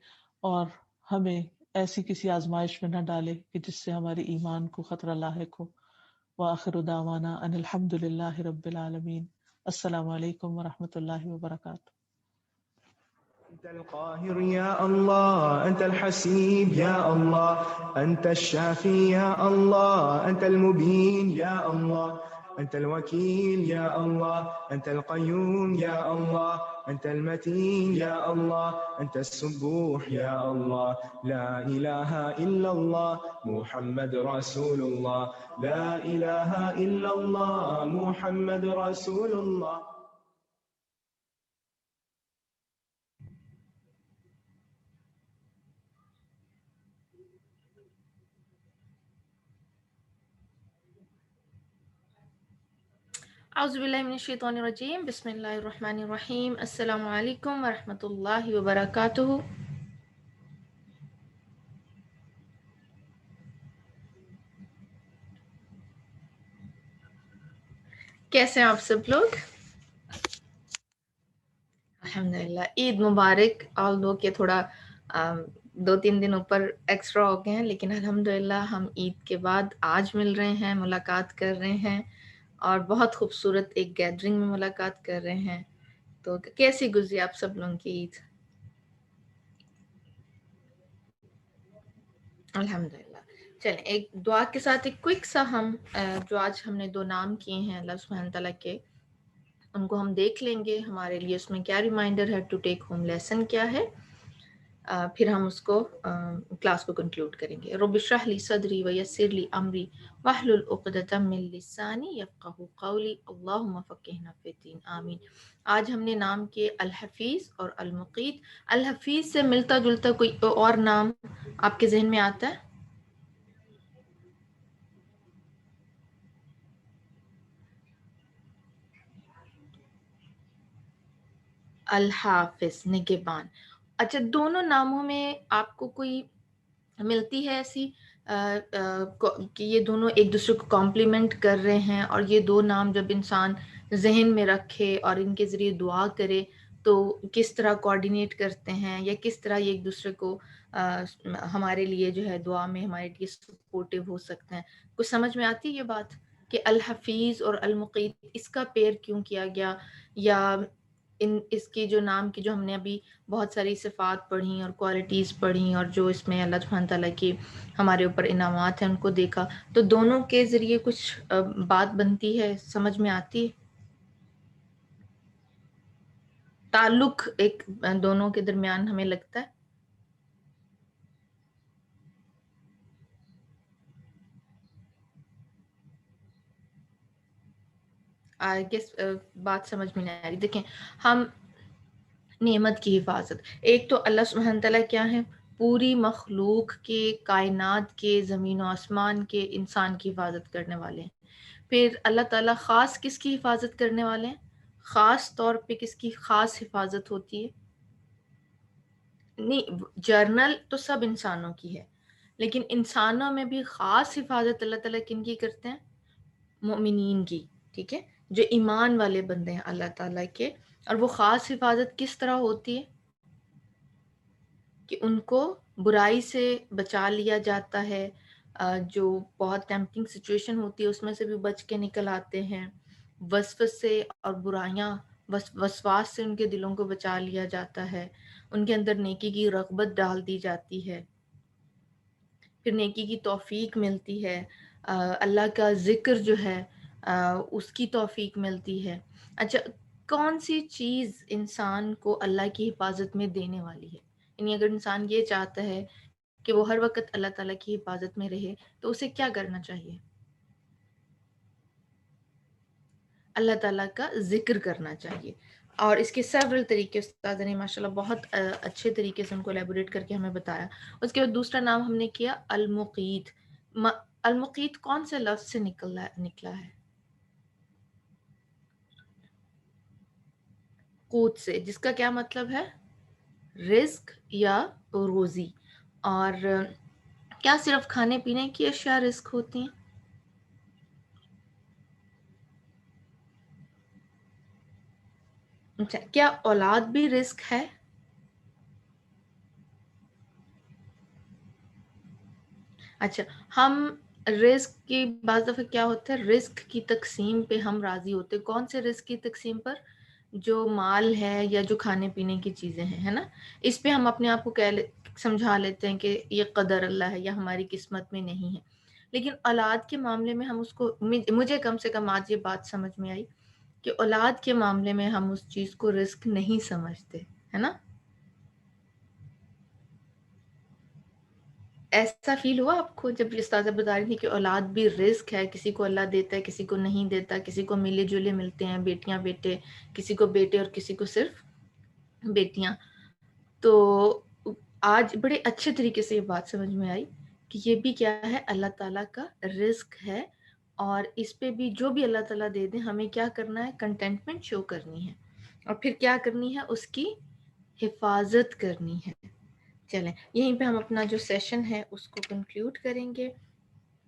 اور ہمیں ایسی کسی آزمائش میں نہ ڈالے کہ جس سے ہمارے ایمان کو خطرہ لاحق ہو. وآخر دعوانا ان الحمد للہ رب العالمین. السلام علیکم ورحمۃ اللہ وبرکاتہ. أنت القاهر يا الله، أنت الحسيب يا الله، أنت الشافي يا الله، أنت المبين يا الله، أنت الوكيل يا الله، أنت القيوم يا الله، أنت المتين يا الله، أنت السبوح يا الله. لا إله إلا الله محمد رسول الله، لا إله إلا الله محمد رسول الله. اعوذ باللہ من الشیطان الرجیم، بسم اللہ الرحمن الرحیم. السلام علیکم ورحمۃ اللہ وبرکاتہ. کیسے ہیں آپ سب لوگ؟ الحمدللہ عید مبارک. آلدو کہ تھوڑا 2-3 دن اوپر ایکسٹرا ہو گئے ہیں، لیکن الحمدللہ ہم عید کے بعد آج مل رہے ہیں، ملاقات کر رہے ہیں اور بہت خوبصورت ایک گیدرنگ میں ملاقات کر رہے ہیں. تو کیسی گزری آپ سب لوگوں کی عید؟ الحمدللہ. چلیں ایک دعا کے ساتھ ایک کوئک سا ہم جو آج ہم نے 2 نام کیے ہیں اللہ سبحانہ تعالیٰ کے، ان کو ہم دیکھ لیں گے ہمارے لیے اس میں کیا ریمائنڈر ہے، ٹو ٹیک ہوم لیسن کیا ہے. پھر ہم اس کو کلاس کو کنکلوڈ کریں گے. رب اشرح لی صدری ویسر لی امری واحلل عقدۃ من لسانی یفقہوا قولی اللہم فقہنا فی الدین آمین. آج ہم نے نام کیے الحفیظ اور المقیت. الحفیظ سے ملتا جلتا کوئی اور نام آپ کے ذہن میں آتا ہے؟ الحافظ نگہبان. اچھا، دونوں ناموں میں آپ کو کوئی ملتی ہے ایسی کہ یہ دونوں ایک دوسرے کو کمپلیمنٹ کر رہے ہیں، اور یہ دو نام جب انسان ذہن میں رکھے اور ان کے ذریعے دعا کرے تو کس طرح کوآرڈینیٹ کرتے ہیں، یا کس طرح یہ ایک دوسرے کو ہمارے لیے جو ہے دعا میں ہمارے لیے سپورٹیو ہو سکتے ہیں؟ کچھ سمجھ میں آتی ہے یہ بات کہ الحفیظ اور المقیت اس کا پیر کیوں کیا گیا، یا اس کی جو نام کی جو ہم نے ابھی بہت ساری صفات پڑھی اور کوالٹیز پڑھی، اور جو اس میں اللہ سبحانہ تعالیٰ کی ہمارے اوپر انعامات ہیں ان کو دیکھا، تو دونوں کے ذریعے کچھ بات بنتی ہے، سمجھ میں آتی ہے تعلق ایک دونوں کے درمیان ہمیں لگتا ہے. آئی گیس بات سمجھ میں نہیں آ رہی. دیکھیں، ہم نعمت کی حفاظت، ایک تو اللہ سبحانہ تعالیٰ کیا ہے، پوری مخلوق کے، کائنات کے، زمین و آسمان کے، انسان کی حفاظت کرنے والے ہیں. پھر اللہ تعالیٰ خاص کس کی حفاظت کرنے والے ہیں؟ خاص طور پہ کس کی خاص حفاظت ہوتی ہے؟ نہیں، جرنل تو سب انسانوں کی ہے، لیکن انسانوں میں بھی خاص حفاظت اللہ تعالیٰ کن کی کرتے ہیں؟ مومنین کی. ٹھیک ہے، جو ایمان والے بندے ہیں اللہ تعالیٰ کے. اور وہ خاص حفاظت کس طرح ہوتی ہے؟ کہ ان کو برائی سے بچا لیا جاتا ہے، جو بہت ٹیمپٹنگ سچویشن ہوتی ہے اس میں سے بھی بچ کے نکل آتے ہیں، وسوس سے اور برائیاں وسواس سے ان کے دلوں کو بچا لیا جاتا ہے، ان کے اندر نیکی کی رغبت ڈال دی جاتی ہے، پھر نیکی کی توفیق ملتی ہے، اللہ کا ذکر جو ہے اس کی توفیق ملتی ہے. اچھا، کون سی چیز انسان کو اللہ کی حفاظت میں دینے والی ہے؟ یعنی اگر انسان یہ چاہتا ہے کہ وہ ہر وقت اللہ تعالیٰ کی حفاظت میں رہے تو اسے کیا کرنا چاہیے؟ اللہ تعالیٰ کا ذکر کرنا چاہیے. اور اس کے سیورل طریقے استاد نے ماشاءاللہ بہت اچھے طریقے سے ان کو ایلیبوریٹ کر کے ہمیں بتایا. اس کے بعد دوسرا نام ہم نے کیا المقیت. المقیت کون سے لفظ سے نکلا ہے؟ قوت سے، جس کا کیا مطلب ہے؟ رزق یا روزی. اور کیا صرف کھانے پینے کی اشیاء رزق ہوتی ہیں؟ اچھا، کیا اولاد بھی رزق ہے؟ اچھا، ہم رزق کی بعض دفعہ کیا ہوتا ہے، رزق کی تقسیم پہ ہم راضی ہوتے. کون سے رزق کی تقسیم پر؟ جو مال ہے یا جو کھانے پینے کی چیزیں ہیں، ہے نا. اس پہ ہم اپنے آپ کو سمجھا لیتے ہیں کہ یہ قدر اللہ ہے یا ہماری قسمت میں نہیں ہے. لیکن اولاد کے معاملے میں ہم اس کو، مجھے کم سے کم آج یہ بات سمجھ میں آئی کہ اولاد کے معاملے میں ہم اس چیز کو رزق نہیں سمجھتے، ہے نا. ایسا فیل ہوا آپ کو جب یہ استاذہ بتا رہی تھی کہ اولاد بھی رزق ہے، کسی کو اللہ دیتا ہے، کسی کو نہیں دیتا، کسی کو ملے جلے ملتے ہیں، بیٹیاں بیٹے، کسی کو بیٹے اور کسی کو صرف بیٹیاں. تو آج بڑے اچھے طریقے سے یہ بات سمجھ میں آئی کہ یہ بھی کیا ہے، اللہ تعالیٰ کا رزق ہے. اور اس پہ بھی جو بھی اللہ تعالیٰ دے دیں ہمیں کیا کرنا ہے، کنٹینٹمنٹ شو کرنی ہے، اور پھر کیا کرنی ہے، اس کی حفاظت کرنی ہے. چلیں یہیں پہ ہم اپنا جو سیشن ہے اس کو کنکلیوڈ کریں گے.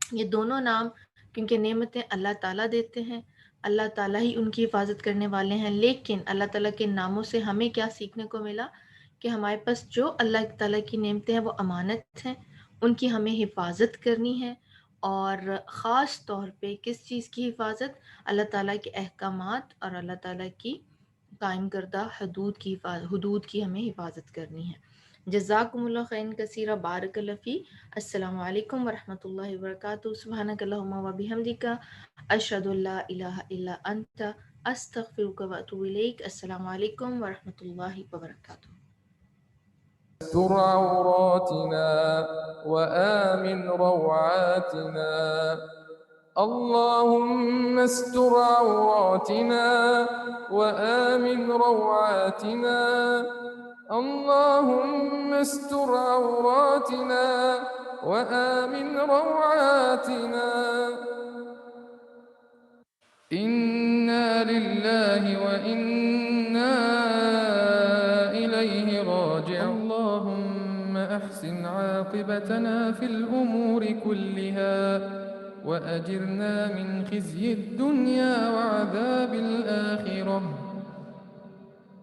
یہ دونوں نام کیونکہ نعمتیں اللہ تعالیٰ دیتے ہیں، اللہ تعالیٰ ہی ان کی حفاظت کرنے والے ہیں. لیکن اللہ تعالیٰ کے ناموں سے ہمیں کیا سیکھنے کو ملا کہ ہمارے پاس جو اللہ تعالیٰ کی نعمتیں ہیں وہ امانت ہیں، ان کی ہمیں حفاظت کرنی ہے. اور خاص طور پہ کس چیز کی حفاظت؟ اللہ تعالیٰ کے احکامات اور اللہ تعالیٰ کی قائم کردہ حدود کی ہمیں حفاظت کرنی ہے. جزاکم اللہ خیرا کثیرا، بارک اللہ فی. السلام علیکم ورحمۃ اللہ وبرکاتہ. سبحانک اللہم و بحمدک، اشہد ان لا الہ الا انت، استغفرک و اتوب الیک. السلام علیکم ورحمۃ اللہ وبرکاتہ. استر عوراتنا وآمن روعاتنا، اللهم استر عوراتنا وآمن روعاتنا، اللهم استر عوراتنا وآمن روعاتنا. إنا لله وإنا راجع. اللهم أحسن عاقبتنا في الأمور كلها وأجرنا من خزي الدنيا وعذاب الآخرة.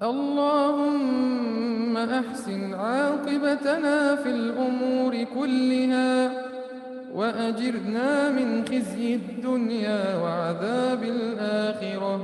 اللهم أحسن عاقبتنا في الأمور كلها وأجرنا من خزي الدنيا وعذاب الآخرة.